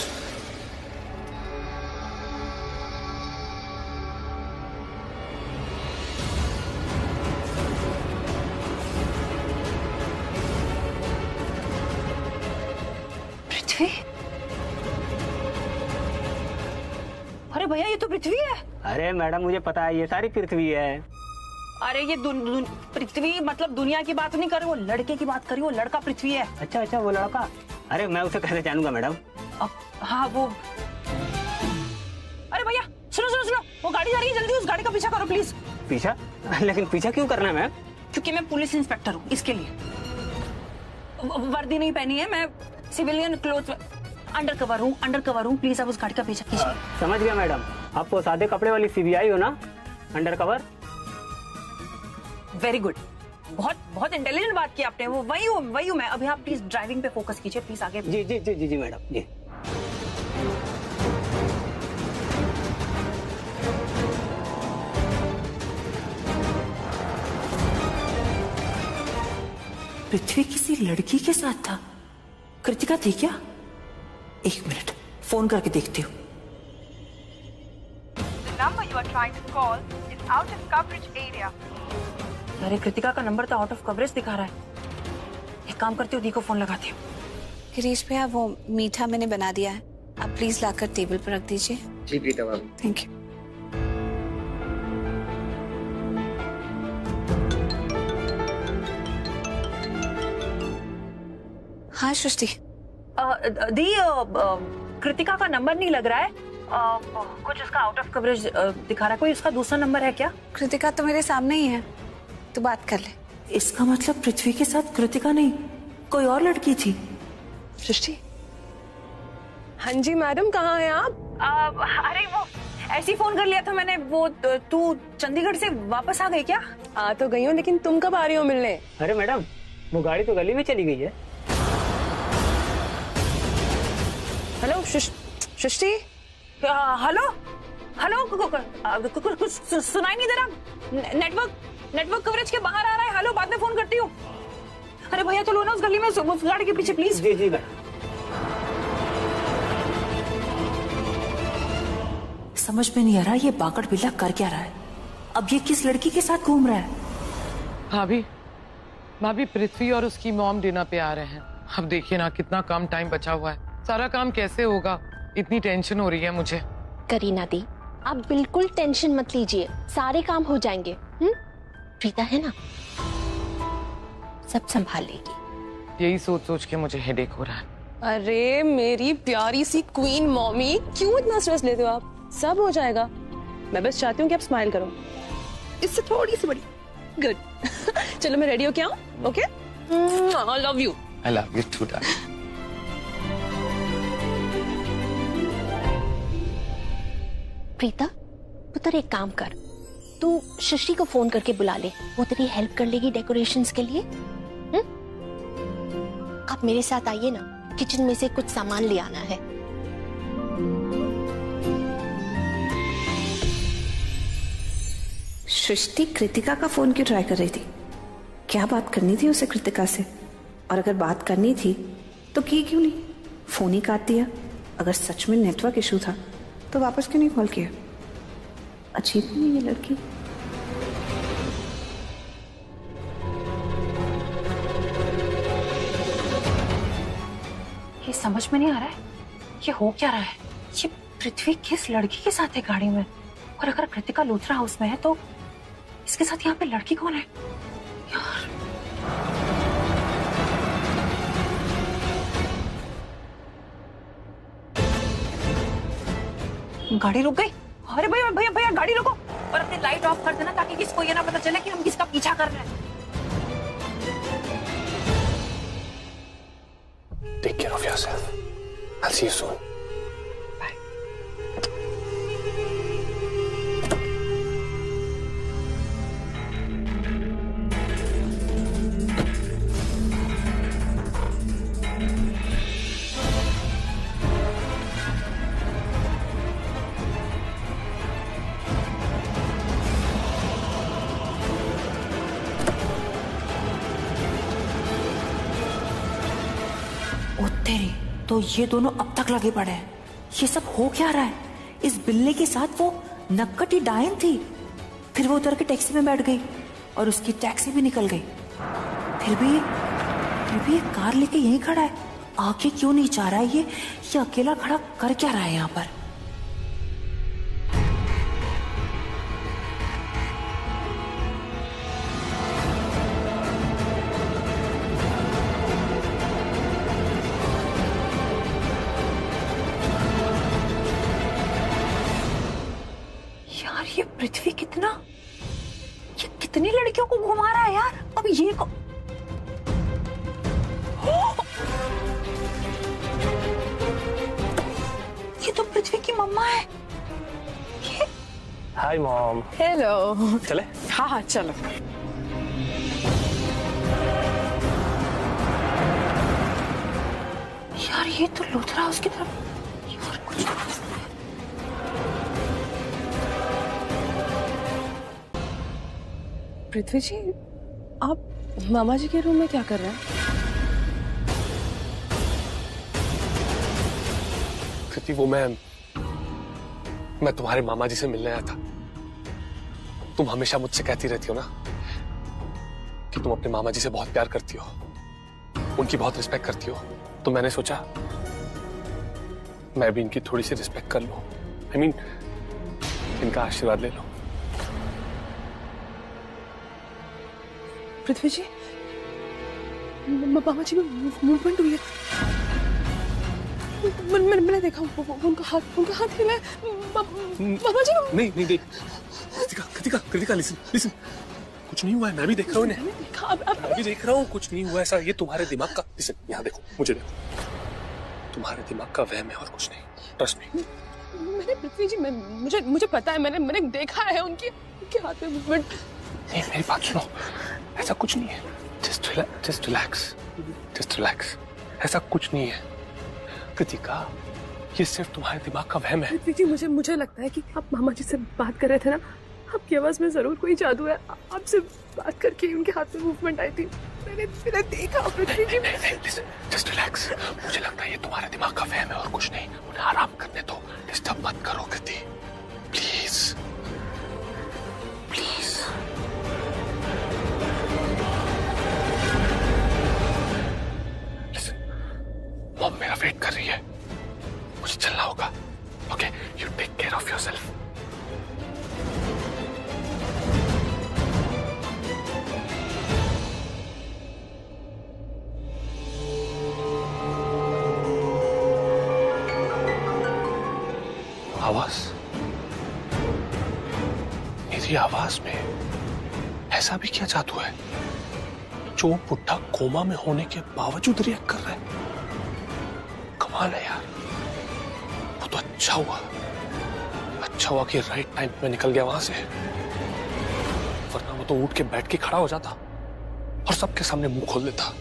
पृथ्वी? अरे भैया, ये तो पृथ्वी है। अरे मैडम, मुझे पता है, ये सारी पृथ्वी है। अरे ये पृथ्वी मतलब दुनिया की बात नहीं कर रही, वो लड़के की बात कर रही, वो लड़का पृथ्वी है। अच्छा अच्छा, वो लड़का। अरे मैं उसे कैसे जानूंगा मैडम? हाँ वो। अरे भैया, सुनो सुनो सुनो, वो गाड़ी जा रही है, जल्दी उस गाड़ी का पीछा करो प्लीज। पीछा? लेकिन पीछा क्यों करना है मैम? क्योंकि मैं पुलिस इंस्पेक्टर हूँ, इसके लिए। वर्दी नहीं पहनी है, मैं सिविलियन क्लोथ अंडर कवर हूँ। प्लीज आप उस गाड़ी का पीछा कीजिए। समझ गया मैडम, आप वो सादे कपड़े वाली सीबीआई हो ना, अंडर कवर। वेरी गुड, बहुत बहुत इंटेलिजेंट बात की आपने। वो वही हूँ मैं। अभी आप प्लीज ड्राइविंग पे फोकस कीजिए, प्लीज आगे। जी जी जी जी जी मैडम जी। पृथ्वी किसी लड़की के साथ था? कृतिका थी क्या? एक मिनट, फोन करके देखती हूँ। The number you are trying to call is out of coverage area. अरे कृतिका का नंबर तो आउट ऑफ कवरेज दिखा रहा है। एक काम करती हूँ, दी को फोन लगाती हूँ। गिरीश भैया, वो मीठा मैंने बना दिया है, आप प्लीज लाकर टेबल पर रख दीजिए। जी प्रीता मैम। Thank you. हाँ सृष्टि। दी, कृतिका का नंबर नहीं लग रहा है, कुछ उसका आउट ऑफ कवरेज दिखा रहा है। कोई उसका दूसरा नंबर है क्या? कृतिका तो मेरे सामने ही है, तो बात कर ले। इसका मतलब पृथ्वी के साथ कृतिका नहीं, कोई और लड़की थी। सृष्टि। हाँ जी मैडम, कहाँ हैं आप? अरे वो ऐसे ही फोन कर लिया था मैंने। वो तू चंडीगढ़ से वापस आ गई क्या? आ तो गई हूँ, लेकिन तुम कब आ रही हो मिलने? अरे मैडम, वो गाड़ी तो गली में चली गई है। हेलो सृष्टि। हेलो हेलो, कुछ सुनाई नहीं दे रहा। नेटवर्क कवरेज के बाहर आ रहा है। हेलो, बाद में फोन करती हूँ। अरे भैया चलो ना उस गली में, उस गाड़ी के पीछे प्लीज। Ji ji madam. समझ में नहीं आ रहा ये बाकड़ बिल्ला कर क्या रहा है। अब ये किस लड़की के साथ घूम रहा है? भाभी पृथ्वी और उसकी मॉम डिनर पे आ रहे हैं। अब देखिए ना कितना कम टाइम बचा हुआ है, सारा काम कैसे होगा, इतनी टेंशन हो रही है मुझे। करीना दी, आप बिल्कुल टेंशन मत लीजिए, सारे काम हो जाएंगे। प्रीता है ना, सब संभाल लेगी। यही सोच सोच के मुझे हेडेक हो रहा है। अरे मेरी प्यारी सी क्वीन मॉमी, क्यों इतना स्ट्रेस लेते हो आप? सब हो जाएगा। मैं बस चाहती हूँ कि आप स्माइल करो, इससे थोड़ी सी बड़ी। गुड। चलो मैं रेडी हो क्या? Okay, I love you. I love you too darling. Preeta, पुत्र एक काम कर, तू सृष्टि को फोन करके बुला ले, वो तेरी हेल्प कर लेगी डेकोरेशंस के लिए। आप मेरे साथ आइए ना, किचन में से कुछ सामान ले आना है। सृष्टि कृतिका का फोन क्यों ट्राई कर रही थी? क्या बात करनी थी उसे कृतिका से? और अगर बात करनी थी तो की क्यों नहीं? फोन ही काट दिया। अगर सच में नेटवर्क इशू था तो वापस क्यों नहीं कॉल किया? अजीब नहीं ये लड़की। ये समझ में नहीं आ रहा है ये हो क्या रहा है। ये पृथ्वी किस लड़की के साथ है गाड़ी में? और अगर कृतिका लूथरा हाउस में है तो इसके साथ यहाँ पे लड़की कौन है यार? गाड़ी रुक गई। अरे भैया भैया भैया गाड़ी रोको और अपनी लाइट ऑफ कर देना ताकि किसको ये ना पता चले कि हम किसका पीछा कर रहे हैं। Take care of yourself. I'll see you soon. तो ये दोनों अब तक लगे पड़े हैं। ये सब हो क्या रहा है? इस बिल्ले के साथ वो नक्कटी डायन थी, फिर वो उतर के टैक्सी में बैठ गई और उसकी टैक्सी भी निकल गई। फिर भी ये कार लेके यहीं खड़ा है, आगे क्यों नहीं जा रहा है? ये अकेला खड़ा कर क्या रहा है यहाँ पर? ये पृथ्वी कितनी लड़कियों को घुमा रहा है यार। अब ये तो पृथ्वी की मम्मा है। Hi mom. हेलो। चले? हाँ चलो। यार ये तो लूथरा हाउस की तरफ यार कुछ। पृथ्वी जी, आप मामा जी के रूम में क्या कर रहे हैं? कृति, वो मैं तुम्हारे मामा जी से मिलने आया था। तुम हमेशा मुझसे कहती रहती हो ना कि तुम अपने मामा जी से बहुत प्यार करती हो, उनकी बहुत रिस्पेक्ट करती हो, तो मैंने सोचा मैं भी इनकी थोड़ी सी रिस्पेक्ट कर लूं। I mean, इनका आशीर्वाद ले लो। पृथ्वी जी, मामा जी में मूवमेंट हुई है। मैंने देखा उनका हाथ हिला है। मामा जी नहीं। कृतिका लिसन, कुछ नहीं हुआ है। मैं भी देख रहा हूँ इन्हें। मैं भी देख रहा हूँ, कुछ नहीं हुआ ऐसा। ये तुम्हारे दिमाग का, लिसन, यहाँ देखो, मुझे देखो, तुम्हारे दिमाग का वहम है और कुछ नहीं। Trust me. मैंने पृथ्वी जी, मुझे पता है, मैंने देखा है उनके हाथ में मूवमेंट। नहीं, मेरी बात सुनो, ऐसा कुछ नहीं है। Just relax. ऐसा कुछ नहीं है कृतिका, ये सिर्फ तुम्हारे दिमाग का वहम है। पृथ्वी जी, मुझे लगता है कि आप मामा जी से बात कर रहे थे ना, आपकी आवाज में जरूर कोई जादू है। आपसे बात करके उनके हाथ में मूवमेंट आई थी, मैंने देखा। पृथ्वी जी, जस्ट रिलैक्स। मुझे लगता है ये तुम्हारे दिमाग का वहम है और कुछ नहीं। उन्हें आराम करने दो, डिस्टर्ब मत करो कृति, प्लीज। लिसन, मॉम मेरा वेट कर रही है, मुझे चलना होगा। Okay, you take care of yourself. आवाज, मेरी आवाज में ऐसा भी क्या जादू है जो बुढ़ा कोमा में होने के बावजूद रिएक्ट कर रहा है? कमाल है यार। वो तो अच्छा हुआ कि राइट टाइम में निकल गया वहां से, वरना वो तो उठ के बैठ के खड़ा हो जाता और सबके सामने मुंह खोल देता,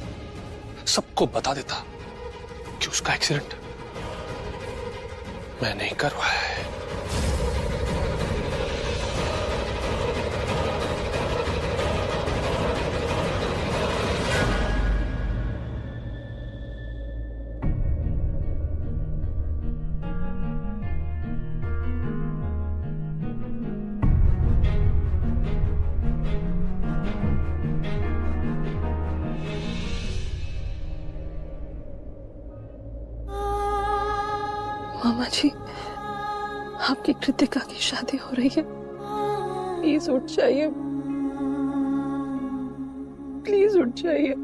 सबको बता देता कि उसका एक्सीडेंट मैं नहीं करवाया है। मामा जी, आपकी कृतिका की शादी हो रही है, प्लीज उठ जाइए, प्लीज उठ जाइए।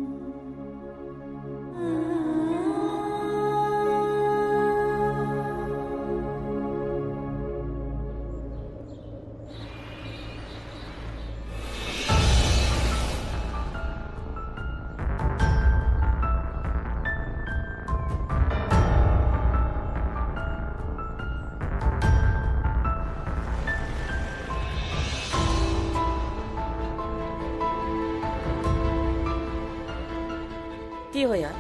हो यार,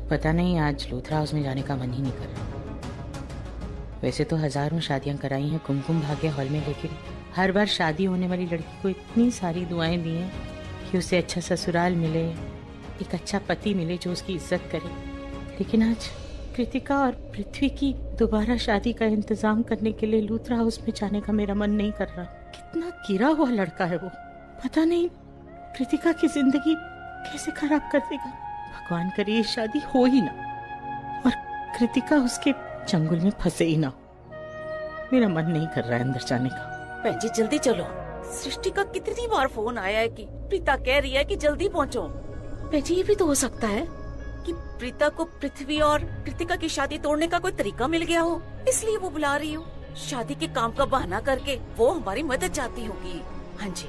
पता नहीं, आज लूथरा हाउस में जाने का मन ही नहीं कर रहा। वैसे तो हजारों शादियां कराई हैं कुमकुम भाग्य हॉल में, लेकिन हर बार शादी होने वाली लड़की को इतनी सारी दुआएं दी हैं कि उसे अच्छा ससुराल मिले, एक अच्छा पति मिले जो उसकी इज्जत करे। लेकिन आज कृतिका और पृथ्वी की दोबारा शादी का इंतजाम करने के लिए लूथरा हाउस में जाने का मेरा मन नहीं कर रहा। कितना गिरा हुआ लड़का है वो, पता नहीं कृतिका की जिंदगी कैसे खराब कर देगा। भगवान करे ये शादी हो ही ना और कृतिका उसके चंगुल में फंसे ही ना। मेरा मन नहीं कर रहा है अंदर जाने का। बहन जी जल्दी चलो, सृष्टि का कितनी बार फोन आया है कि प्रीता कह रही है कि जल्दी पहुंचो। बहन जी, ये भी तो हो सकता है कि प्रीता को पृथ्वी और कृतिका की शादी तोड़ने का कोई तरीका मिल गया हो, इसलिए वो बुला रही हो। शादी के काम का बहाना करके वो हमारी मदद चाहती होगी। हाँ जी,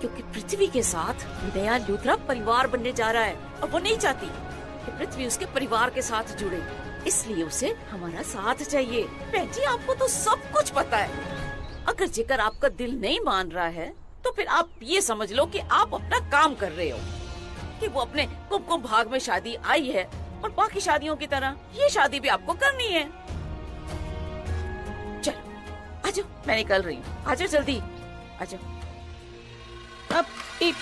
क्योंकि पृथ्वी के साथ नया लूथरा परिवार बनने जा रहा है और वो नहीं चाहती कि पृथ्वी उसके परिवार के साथ जुड़े, इसलिए उसे हमारा साथ चाहिए। बहन जी, आपको तो सब कुछ पता है। अगर जेकर आपका दिल नहीं मान रहा है तो फिर आप ये समझ लो कि आप अपना काम कर रहे हो, कि वो अपने कुमकुम भाग में शादी आई है और बाकी शादियों की तरह ये शादी भी आपको करनी है। चलो आजो, मैं निकल रही हूँ, आजो जल्दी आजो। अब Eat.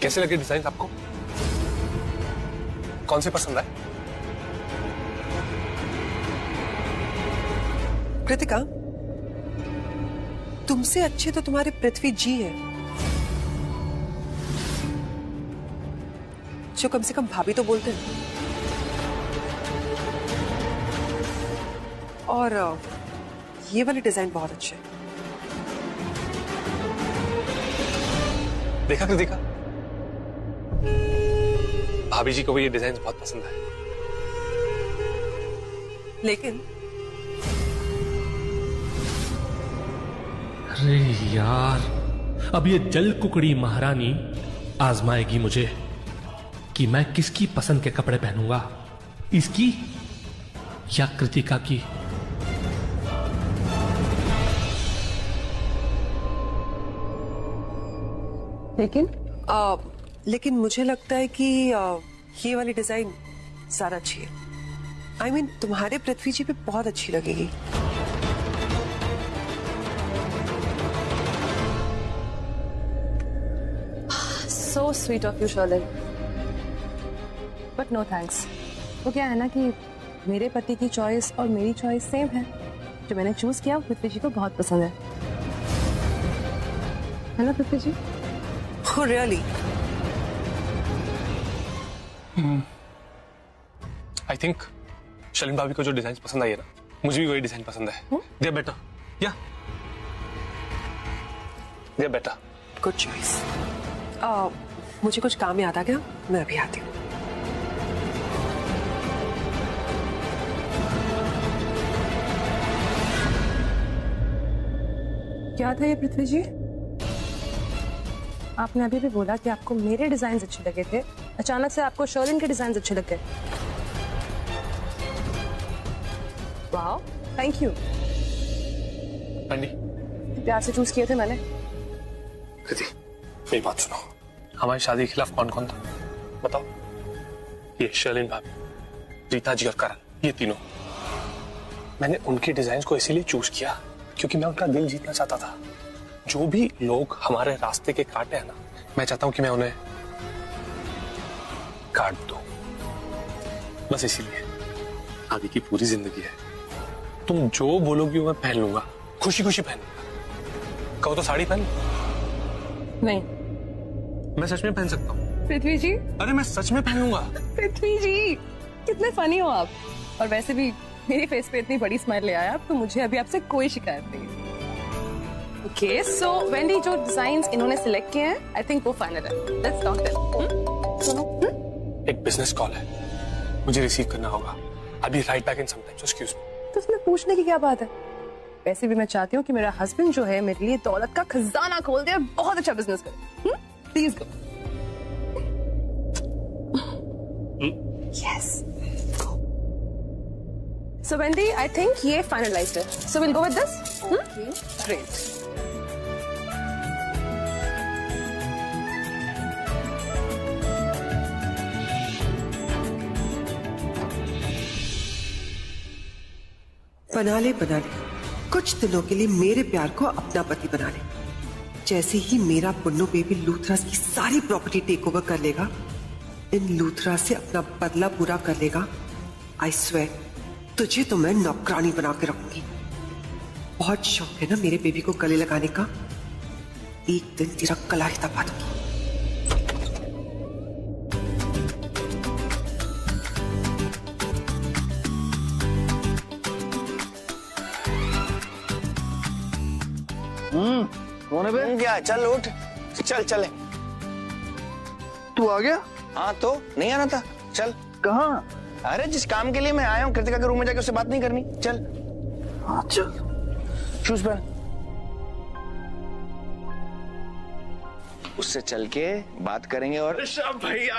कैसे लगे डिजाइन आपको? कौन से पसंद आए? कृतिका, तुमसे अच्छे तो तुम्हारे पृथ्वी जी हैं, जो कम से कम भाभी तो बोलते हैं। और ये वाले डिजाइन बहुत अच्छे हैं। देखा कृतिका, भाभी जी को भी ये डिजाइन बहुत पसंद आए। लेकिन अरे यार, अब ये जल कुकड़ी महारानी आजमाएगी मुझे कि मैं किसकी पसंद के कपड़े पहनूंगा, इसकी या कृतिका की। लेकिन मुझे लगता है कि ये वाली डिजाइन ज्यादा अच्छी है। I mean, तुम्हारे पृथ्वी जी पे बहुत अच्छी लगेगी। So sweet of you, Sharlin. But no thanks. वो क्या है ना कि मेरे पति की चॉइस और मेरी चॉइस सेम है। जो मैंने चूज किया वो पृथ्वी जी को बहुत पसंद है ना पृथ्वी जी? Oh, really? I think Shalin भाभी को जो डिजाइन पसंद आई है ना, मुझे भी वही डिजाइन पसंद है। दे बेटा, या दे बेटा। Good choice. मुझे कुछ काम याद आ गया, मैं अभी आती हूँ। क्या था ये पृथ्वी जी? आपने अभी भी बोला कि आपको मेरे डिजाइन अच्छे लगे थे, अचानक से आपको शर्लिन के डिजाइन अच्छे लगे। Wow, thank you. पंडी, प्यार से चूज किए थे मैंने। कृति, मेरी बात सुनो। हमारी शादी के खिलाफ कौन कौन था बताओ? ये शर्लिन भाभी, रीता जी और करण, ये तीनों। मैंने उनके डिजाइन को इसीलिए चूज किया क्योंकि मैं उनका दिल जीतना चाहता था। जो भी लोग हमारे रास्ते के काटे हैं ना, मैं चाहता हूं कि मैं उन्हें काट दूं। बस इसीलिए आगे की पूरी जिंदगी है, तुम जो बोलोगी वो मैं पहन लूंगा, खुशी खुशी पहन लूंगा। कहो तो साड़ी पहन। नहीं, मैं सच में पहन सकता हूँ। पृथ्वी जी, अरे मैं सच में पहनूंगा। पृथ्वी जी, कितने फनी हो आप। और वैसे भी मेरी फेस पे इतनी बड़ी स्माइल ले आया आप, तो मुझे अभी आपसे कोई शिकायत नहीं। ओके, सो वेंडी, जो डिजाइन्स इन्होंने सिलेक्ट किए हैं, आई थिंक वो फाइनल है। Let's talk then. सुनो, एक बिजनेस कॉल है, मुझे रिसीव करना होगा। अभी right back in some time, so excuse me. तो उसमें पूछने की क्या बात है? वैसे भी मैं चाहती हूँ कि मेरा हस्बैंड जो है मेरे लिए दौलत का खजाना खोल दे और बहुत अच्छा बिजनेस करे। Please go. Yes, so Wendy, I think ये फाइनलाइज्ड है, so will go with this. Great. बना ले कुछ दिनों के लिए मेरे प्यार को अपना पति बना ले। जैसे ही मेरा पुन्नू बेबी लूथरास की सारी प्रॉपर्टी टेक ओवर कर लेगा, इन लूथरास से अपना बदला पूरा कर लेगा। आई स्वेयर, तुझे तो मैं नौकरानी बना के रखूंगी। बहुत शौक है ना मेरे बेबी को गले लगाने का, एक दिन तेरा गला ही दबा दूंगी। कौन है बे? क्या? चल उठ, चल चले। तू आ गया? हाँ, तो नहीं आना था? चल। कहाँ? अरे जिस काम के लिए मैं आया हूँ, कृतिका के रूम में जाके उससे बात नहीं करनी? चल। हाँ चल। शूज पहन। उससे चल के बात करेंगे और भैया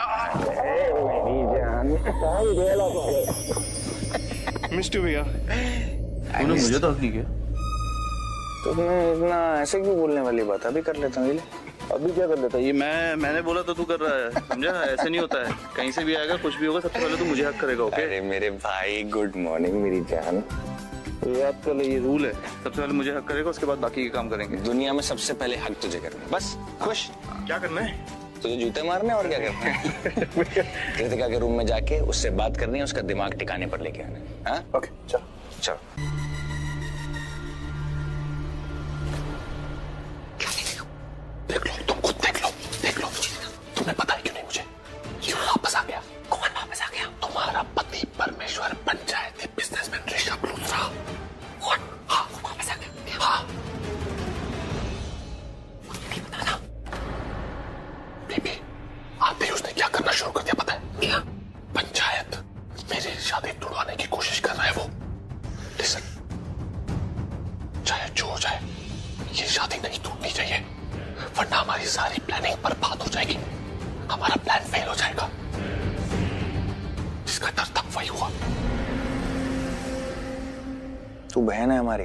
मिस्टू भैया, मुझे तो नहीं किया। तो मैं इतना ऐसे क्यों बोलने वाली बात अभी कर लेता हूँ। अभी क्या कर लेता? ये मैंने बोला तो तू कर रहा है, समझा? ऐसे नहीं होता है, कहीं से भी आएगा कुछ भी होगा सबसे पहले तू मुझे हक करेगा। ओके? अरे मेरे भाई गुड मॉर्निंग मेरी जान। याद कर ले, ये रूल है, सबसे पहले मुझे हक करेगा, उसके बाद बाकी के काम करेंगे। दुनिया में सबसे पहले हक तुझे करना है, बस। खुश? क्या करना है? तुझे जूते मारने और क्या करना है? कृतिका के रूम में जाके उससे बात करनी है, उसका दिमाग टिकाने पर लेके आना है। हाँ? ओके, चलो चलो। देख लो, तुम खुद देख लो, देख लो। तुम्हें पता है क्यों नहीं मुझे? क्यों वापस आ गया? कौन वापस आ गया? तुम्हारा पति परमेश्वर पंचायती बिजनेसमैन ऋषभ लूथरा। हाँ, वापस आ गया। हाँ, मुझे नहीं पता ना। बेबी, आते ही उसने क्या करना शुरू कर दिया पता है? क्या? पंचायत मेरी शादी तुड़वाने की कोशिश कर रहा है वो। लिसन, चाहे जो हो जाए, ये शादी नहीं टूटनी चाहिए, वरना हमारी सारी प्लानिंग बर्बाद हो जाएगी, हमारा प्लान फेल हो जाएगा। जिसका डर था वही हुआ। तू बहन है हमारी,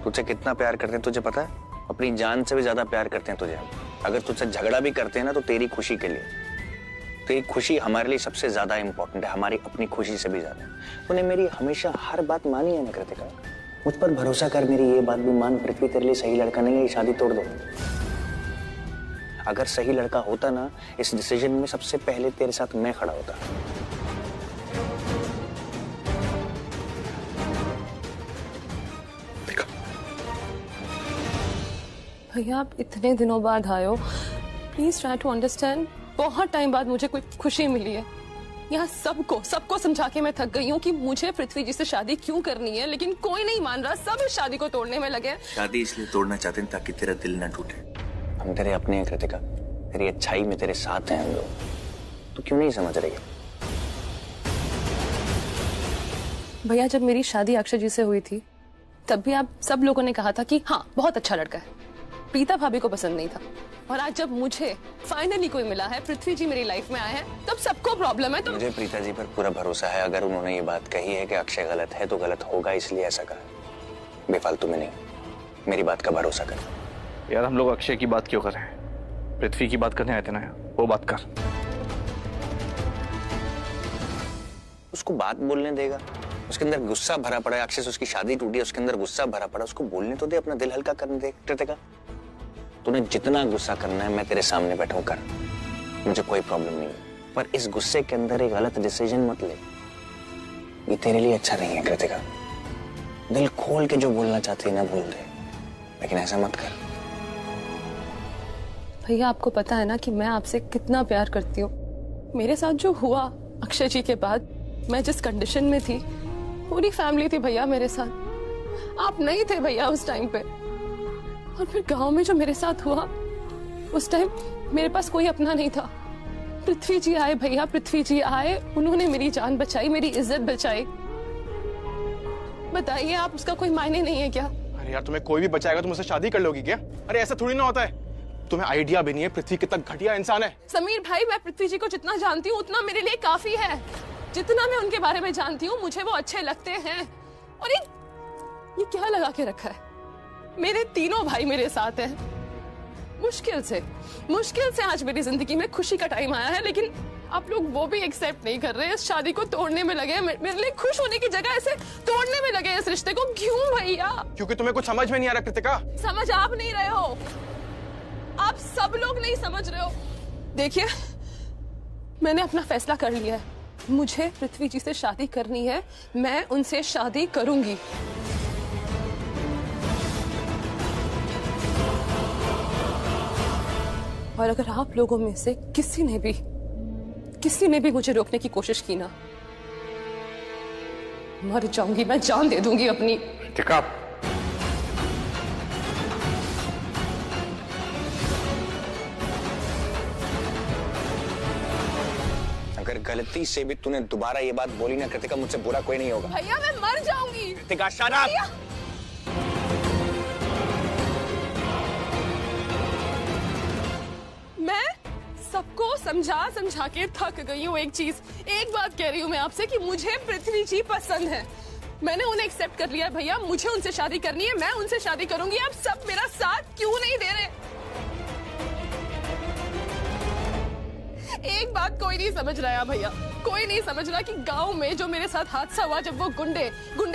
तुझसे कितना प्यार करते हैं तुझे पता है? अपनी जान से भी ज्यादा प्यार करते हैं तुझे। अगर तुझसे झगड़ा भी करते हैं ना तो तेरी खुशी के लिए। तेरी खुशी हमारे लिए सबसे ज्यादा इंपॉर्टेंट है, हमारी अपनी खुशी से भी ज्यादा। तूने मेरी हमेशा हर बात मानी है ना कृतिका? मुझ पर भरोसा कर, मेरी ये बात भी मान, पृथ्वी तेरे लिए सही लड़का नहीं है, ये शादी तोड़ दो। अगर सही लड़का होता ना, इस डिसीजन में सबसे पहले तेरे साथ मैं खड़ा होता। भैया आप इतने दिनों बाद आए हो, प्लीज ट्राई टू अंडरस्टैंड। बहुत टाइम बाद मुझे कोई खुशी मिली है। यहाँ सबको समझा के मैं थक गई हूँ कि मुझे पृथ्वी जी से शादी क्यों करनी है, लेकिन कोई नहीं मान रहा, सब इस शादी को तोड़ने में लगे हैं। शादी इसलिए तोड़ना चाहते हैं ताकि तेरा दिल न टूटे। हम तेरे अपने हैं कृतिका, तेरी अच्छाई में तेरे साथ हैं हम लोग। तू क्यों नहीं समझ रही है? भैया जब मेरी शादी अक्षय जी से हुई थी तब भी आप सब लोगों ने कहा था कि हाँ बहुत अच्छा लड़का है, प्रीता भाभी को पसंद नहीं था। और आज जब मुझे फाइनली कोई मिला है, पृथ्वी जी मेरी लाइफ में आए हैं, तब सबको प्रॉब्लम है। तो मुझे प्रीता जी पर पूरा भरोसा है। अगर उन्होंने ये बात कही है कि अक्षय गलत है तो गलत होगा, इसलिए ऐसा कहा। बेफालतू में नहीं, मेरी बात का भरोसा कर। यार हम लोग अक्षय की बात क्यों कर रहे हैं? पृथ्वी की बात करने आए थे ना, वो बात कर। उसको बात बोलने देगा, उसके अंदर गुस्सा भरा पड़ा है। अक्षय से उसकी शादी टूटी है, उसके अंदर गुस्सा भरा पड़ा, उसको बोलने तो दे, अपना दिल हल्का करने दे। कृतिका तूने जितना गुस्सा करना है मैं तेरे सामने बैठा हूं, कर, मुझे कोई प्रॉब्लम नहीं है। पर इस गुस्से के अंदर एक गलत डिसीजन मत ले, ये तेरे लिए अच्छा नहीं है कृतिका। दिल खोल के जो बोलना चाहती है ना बोल दे, लेकिन ऐसा मत कर। भैया आपको पता है ना कि मैं आपसे कितना प्यार करती हूँ। मेरे साथ जो हुआ अक्षय जी के बाद, मैं जिस कंडीशन में थी, पूरी फैमिली थी भैया मेरे साथ। आप नहीं थे भैया उस टाइम पे। और फिर गांव में जो मेरे साथ हुआ, उस टाइम मेरे पास कोई अपना नहीं था। पृथ्वी जी आए भैया, पृथ्वी जी आए, उन्होंने मेरी जान बचाई, मेरी इज्जत बचाई। बताइए आप, उसका कोई मायने नहीं है क्या? अरे यार तुम्हें कोई भी बचाएगा तुम उससे शादी कर लोगी क्या? अरे ऐसा थोड़ी ना होता है। तुम्हें आइडिया भी नहीं है पृथ्वी कितना घटिया इंसान है। समीर भाई, मैं पृथ्वी जी को जितना जानती हूँ उतना मेरे लिए काफी है। जितना मैं उनके बारे में जानती हूँ मुझे वो अच्छे लगते हैं। और ये क्या लगा के रखा है? मेरे तीनों भाई मेरे साथ हैं। मुश्किल से आज मेरी जिंदगी में खुशी का टाइम आया है, लेकिन आप लोग वो भी एक्सेप्ट नहीं कर रहे। इस शादी को तोड़ने में लगे। मेरे लिए खुश होने की जगह ऐसे तोड़ने में लगे इस रिश्ते को। क्यों भैया? क्योंकि तुम्हें कुछ समझ में नहीं आ रहा कृतिका। समझ आप नहीं रहे हो, आप सब लोग नहीं समझ रहे हो। देखिए मैंने अपना फैसला कर लिया है, मुझे पृथ्वी जी से शादी करनी है, मैं उनसे शादी करूंगी। और अगर आप लोगों में से किसी ने भी मुझे रोकने की कोशिश की ना, मर जाऊंगी, मैं जान दे दूंगी अपनी। टिका। अगर गलती से भी तूने दोबारा ये बात बोली ना कृतिका, मुझसे बुरा कोई नहीं होगा। भैया मैं मर जाऊंगी। Kritika shut up. मैं सबको समझा के थक गई हूँ। एक बात कह रही हूँ मैं आपसे कि मुझे पृथ्वी जी पसंद है। मैंने उन्हें एक्सेप्ट कर लिया है भैया, मुझे उनसे शादी करनी है, मैं उनसे शादी करूंगी। आप सब मेरा साथ क्यों नहीं दे रहे? एक बात कोई नहीं समझ रहा है भैया, कोई नहीं समझ रहा कि गांव में जो मेरे साथ हादसा हुआ, जब वो गुंडे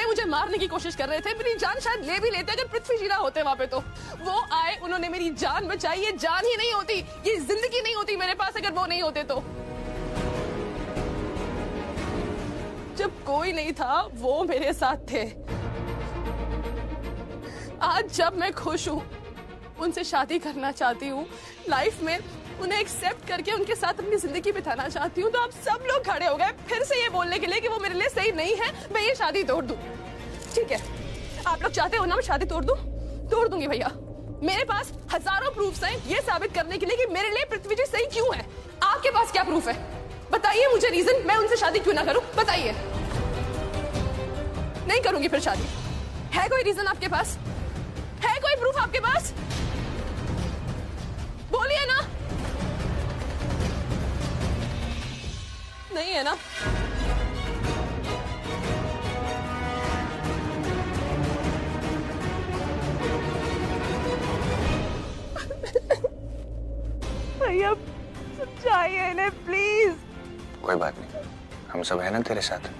मुझे मारने की कोशिश कर रहे थे, मेरी जान शायद ले भी लेते अगर पृथ्वी जी ना होते वहां पे। तो वो आए, उन्होंने मेरी जान बचाई। ये जान ही नहीं होती, ये जिंदगी नहीं होती मेरे पास अगर वो नहीं होते। तो जब कोई नहीं था वो मेरे साथ थे। आज जब मैं खुश हूँ, उनसे शादी करना चाहती हूँ, लाइफ में उन्हें एक्सेप्ट करके उनके साथ अपनी जिंदगी बिताना चाहती हूँ, तो आप सब लोग खड़े हो गए फिर से ये बोलने के लिए कि वो मेरे लिए सही नहीं है, मैं ये शादी तोड़ दूं। ठीक है, आप लोग चाहते हो ना मैं शादी तोड़ दूं? तोड़ दूंगी भैया। मेरे पास हजारों प्रूफ्स हैं ये साबित करने के लिए कि मेरे लिए पृथ्वी जी सही क्यों है। आपके पास क्या प्रूफ है? बताइए मुझे रीजन, मैं उनसे शादी क्यों ना करूं, बताइए। नहीं करूंगी फिर शादी। है कोई रीजन आपके पास? है कोई प्रूफ आपके पास? बोलिए ना। नहीं है ना? भैया समझाइए इन्हें प्लीज। कोई बात नहीं, हम सब है ना तेरे साथ।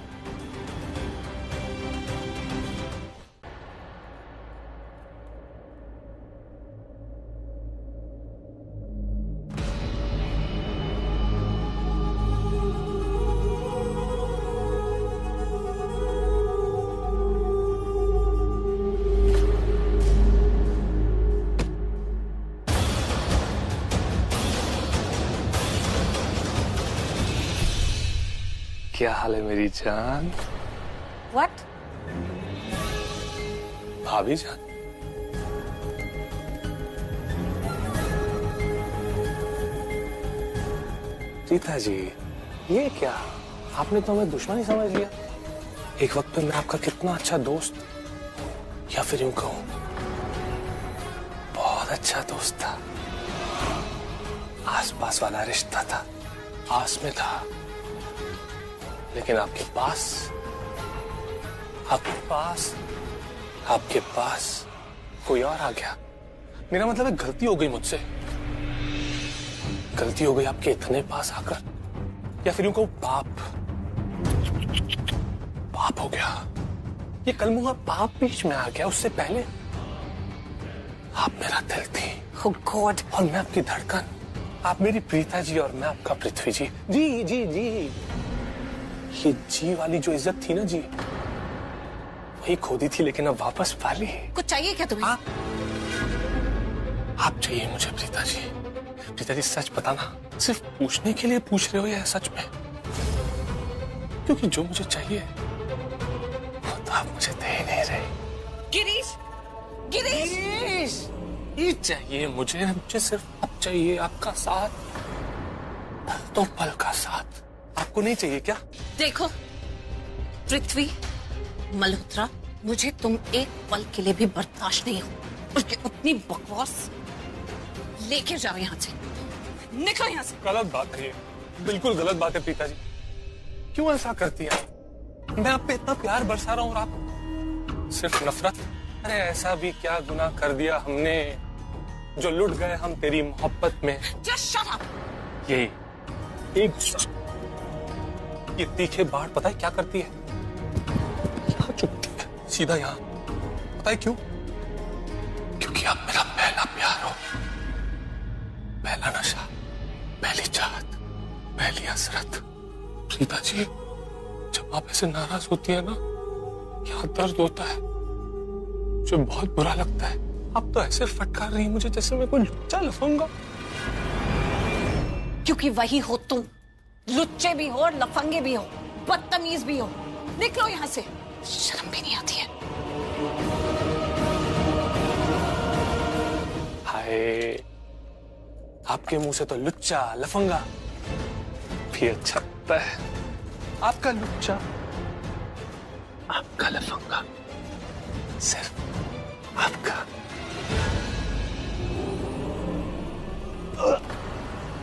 क्या हाल है मेरी जान? What? भाभी जान, रीता जी, ये क्या? आपने तो हमें दुश्मन ही समझ लिया। एक वक्त पे मैं आपका कितना अच्छा दोस्त, या फिर यूं कहूं बहुत अच्छा दोस्त था। आसपास वाला रिश्ता था, आस में था, लेकिन आपके पास कोई और आ गया। मेरा मतलब है गलती हो गई मुझसे, गलती हो गई आपके इतने पास आकर, या फिर उनको पाप हो गया। ये कलमुआ पाप बीच में आ गया। उससे पहले आप मेरा दिल थी। Oh God! और मैं आपकी धड़कन, आप मेरी प्रीता जी और मैं आपका पृथ्वी जी। जी जी जी, ये जी वाली जो इज्जत थी ना जी, वही खो दी थी, लेकिन अब वापस पाली। कुछ चाहिए क्या तुम्हें? आप चाहिए मुझे प्रीता जी। प्रीता जी सच बताना, सिर्फ पूछने के लिए पूछ रहे हो या सच में? क्योंकि जो मुझे चाहिए वो तो आप मुझे दे ही नहीं रहे। गिरीश, गिरीश, ये चाहिए मुझे सिर्फ अब चाहिए आपका साथ, तो पल का साथ। आपको नहीं चाहिए क्या? देखो पृथ्वी मल्होत्रा, मुझे तुम एक पल के लिए भी बर्दाश्त नहीं हो। उसकी उतनी बकवास लेके जाओ यहाँ से, निकलो यहाँ से। गलत बात है ये, बिल्कुल गलत बात है प्रीता जी। क्यों ऐसा करती है? मैं आप पे इतना प्यार बरसा रहा हूँ और आप सिर्फ नफरत। अरे ऐसा भी क्या गुनाह कर दिया हमने जो लुट गए हम तेरी मोहब्बत में? Just shut up! यही एक ये तीखे बाढ़ पता है क्या करती है? यहाँ चुपती है, सीधा यहाँ। पता है क्यों? क्योंकि आप मेरा पहला प्यार हो, पहला नशा, पहली चाहत, पहली हसरत। प्रीता जी, जब आप ऐसे नाराज होती है ना, यहाँ दर्द होता है, मुझे बहुत बुरा लगता है। आप तो ऐसे फटकार रही मुझे जैसे मैं कोई लुच्चा लफंगा। क्योंकि वही हो तुम, लुच्चे भी हो, लफंगे भी हो, बदतमीज भी हो। निकलो यहाँ से, शर्म भी नहीं आती है। हाय, आपके मुंह से तो लुच्चा लफंगा भी अच्छा लगता है। आपका लुच्चा, आपका लफंगा, सिर्फ आपका।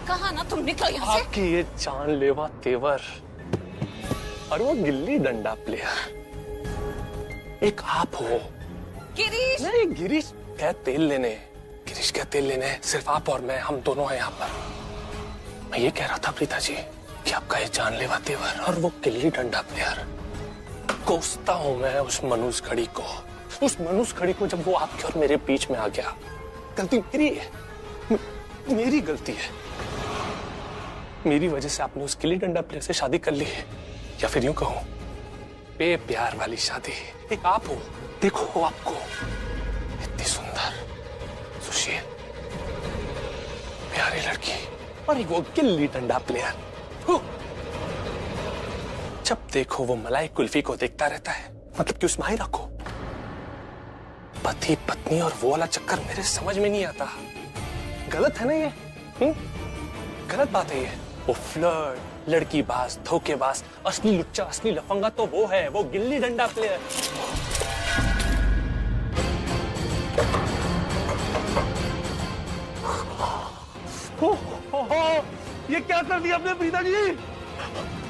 कहा ना तुम, निकलो यहाँ से। आपकी ये जानलेवा तेवर और वो गिल्ली डंडा प्लेयर एक आप हो। गिरीश नहीं, गिरीश क्या तेल लेने, गिरीश क्या तेल लेने, सिर्फ आप और मैं, हम दोनों हैं यहाँ पर। मैं ये कह रहा था प्रीता जी कि आपका ये जानलेवा तेवर और वो गिल्ली डंडा प्लेयर, कोसता हूं मैं उस मनुष्य खड़ी को, उस मनुष्य खड़ी को जब वो आपके और मेरे बीच में आ गया। गलती मेरी है, मेरी गलती है। मेरी वजह से आपने उस गिल्ली डंडा प्लेयर से शादी कर ली है, या फिर यूं कहूं बेप्यार वाली शादी। एक आप हो, देखो आपको, इतनी सुंदर, सुशील, प्यारी लड़की, और वो गिल्ली डंडा प्लेयर। जब देखो वो मलाई कुल्फी को देखता रहता है, मतलब कि उस माहिरा को। पति पत्नी और वो वाला चक्कर मेरे समझ में नहीं आता। गलत है ना ये? गलत बात है ये। वो फ्लर्ट, लड़की बाज, धोखेबाज, असली लुच्चा, असली लफंगा तो वो है, वो गिल्ली डंडा प्लेयर। ये क्या कर दिया आपने प्रीता जी?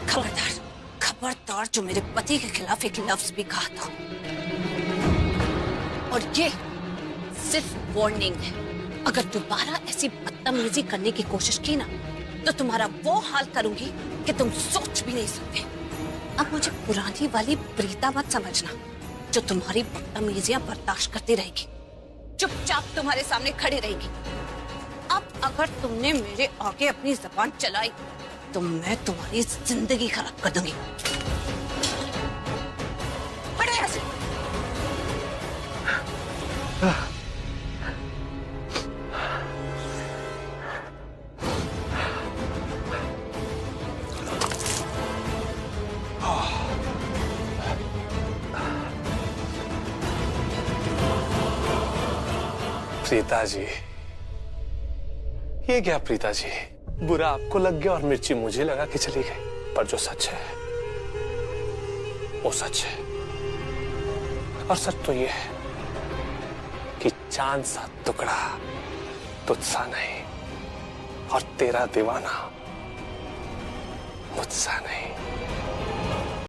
खबरदार, खबरदार जो मेरे पति के खिलाफ एक लफ्ज भी कहा था। और ये सिर्फ वार्निंग है। अगर दोबारा ऐसी बदतमीजी करने की कोशिश की ना, तो तुम्हारा वो हाल करूंगी कि तुम सोच भी नहीं सकते। अब मुझे पुरानी वाली प्रीता मत समझना, जो तुम्हारी बदतमीजियां बर्दाश्त करती रहेगी, चुपचाप तुम्हारे सामने खड़ी रहेगी। अब अगर तुमने मेरे आगे अपनी जबान चलाई, तो मैं तुम्हारी जिंदगी खराब कर दूंगी। हटो यहाँ से। प्रीता जी, ये क्या प्रीता जी, बुरा आपको लग गया और मिर्ची मुझे लगा के चली गई। पर जो सच है वो सच है, और सच तो ये है कि चांद सा टुकड़ा तुझसा नहीं, और तेरा दीवाना मुझसा नहीं।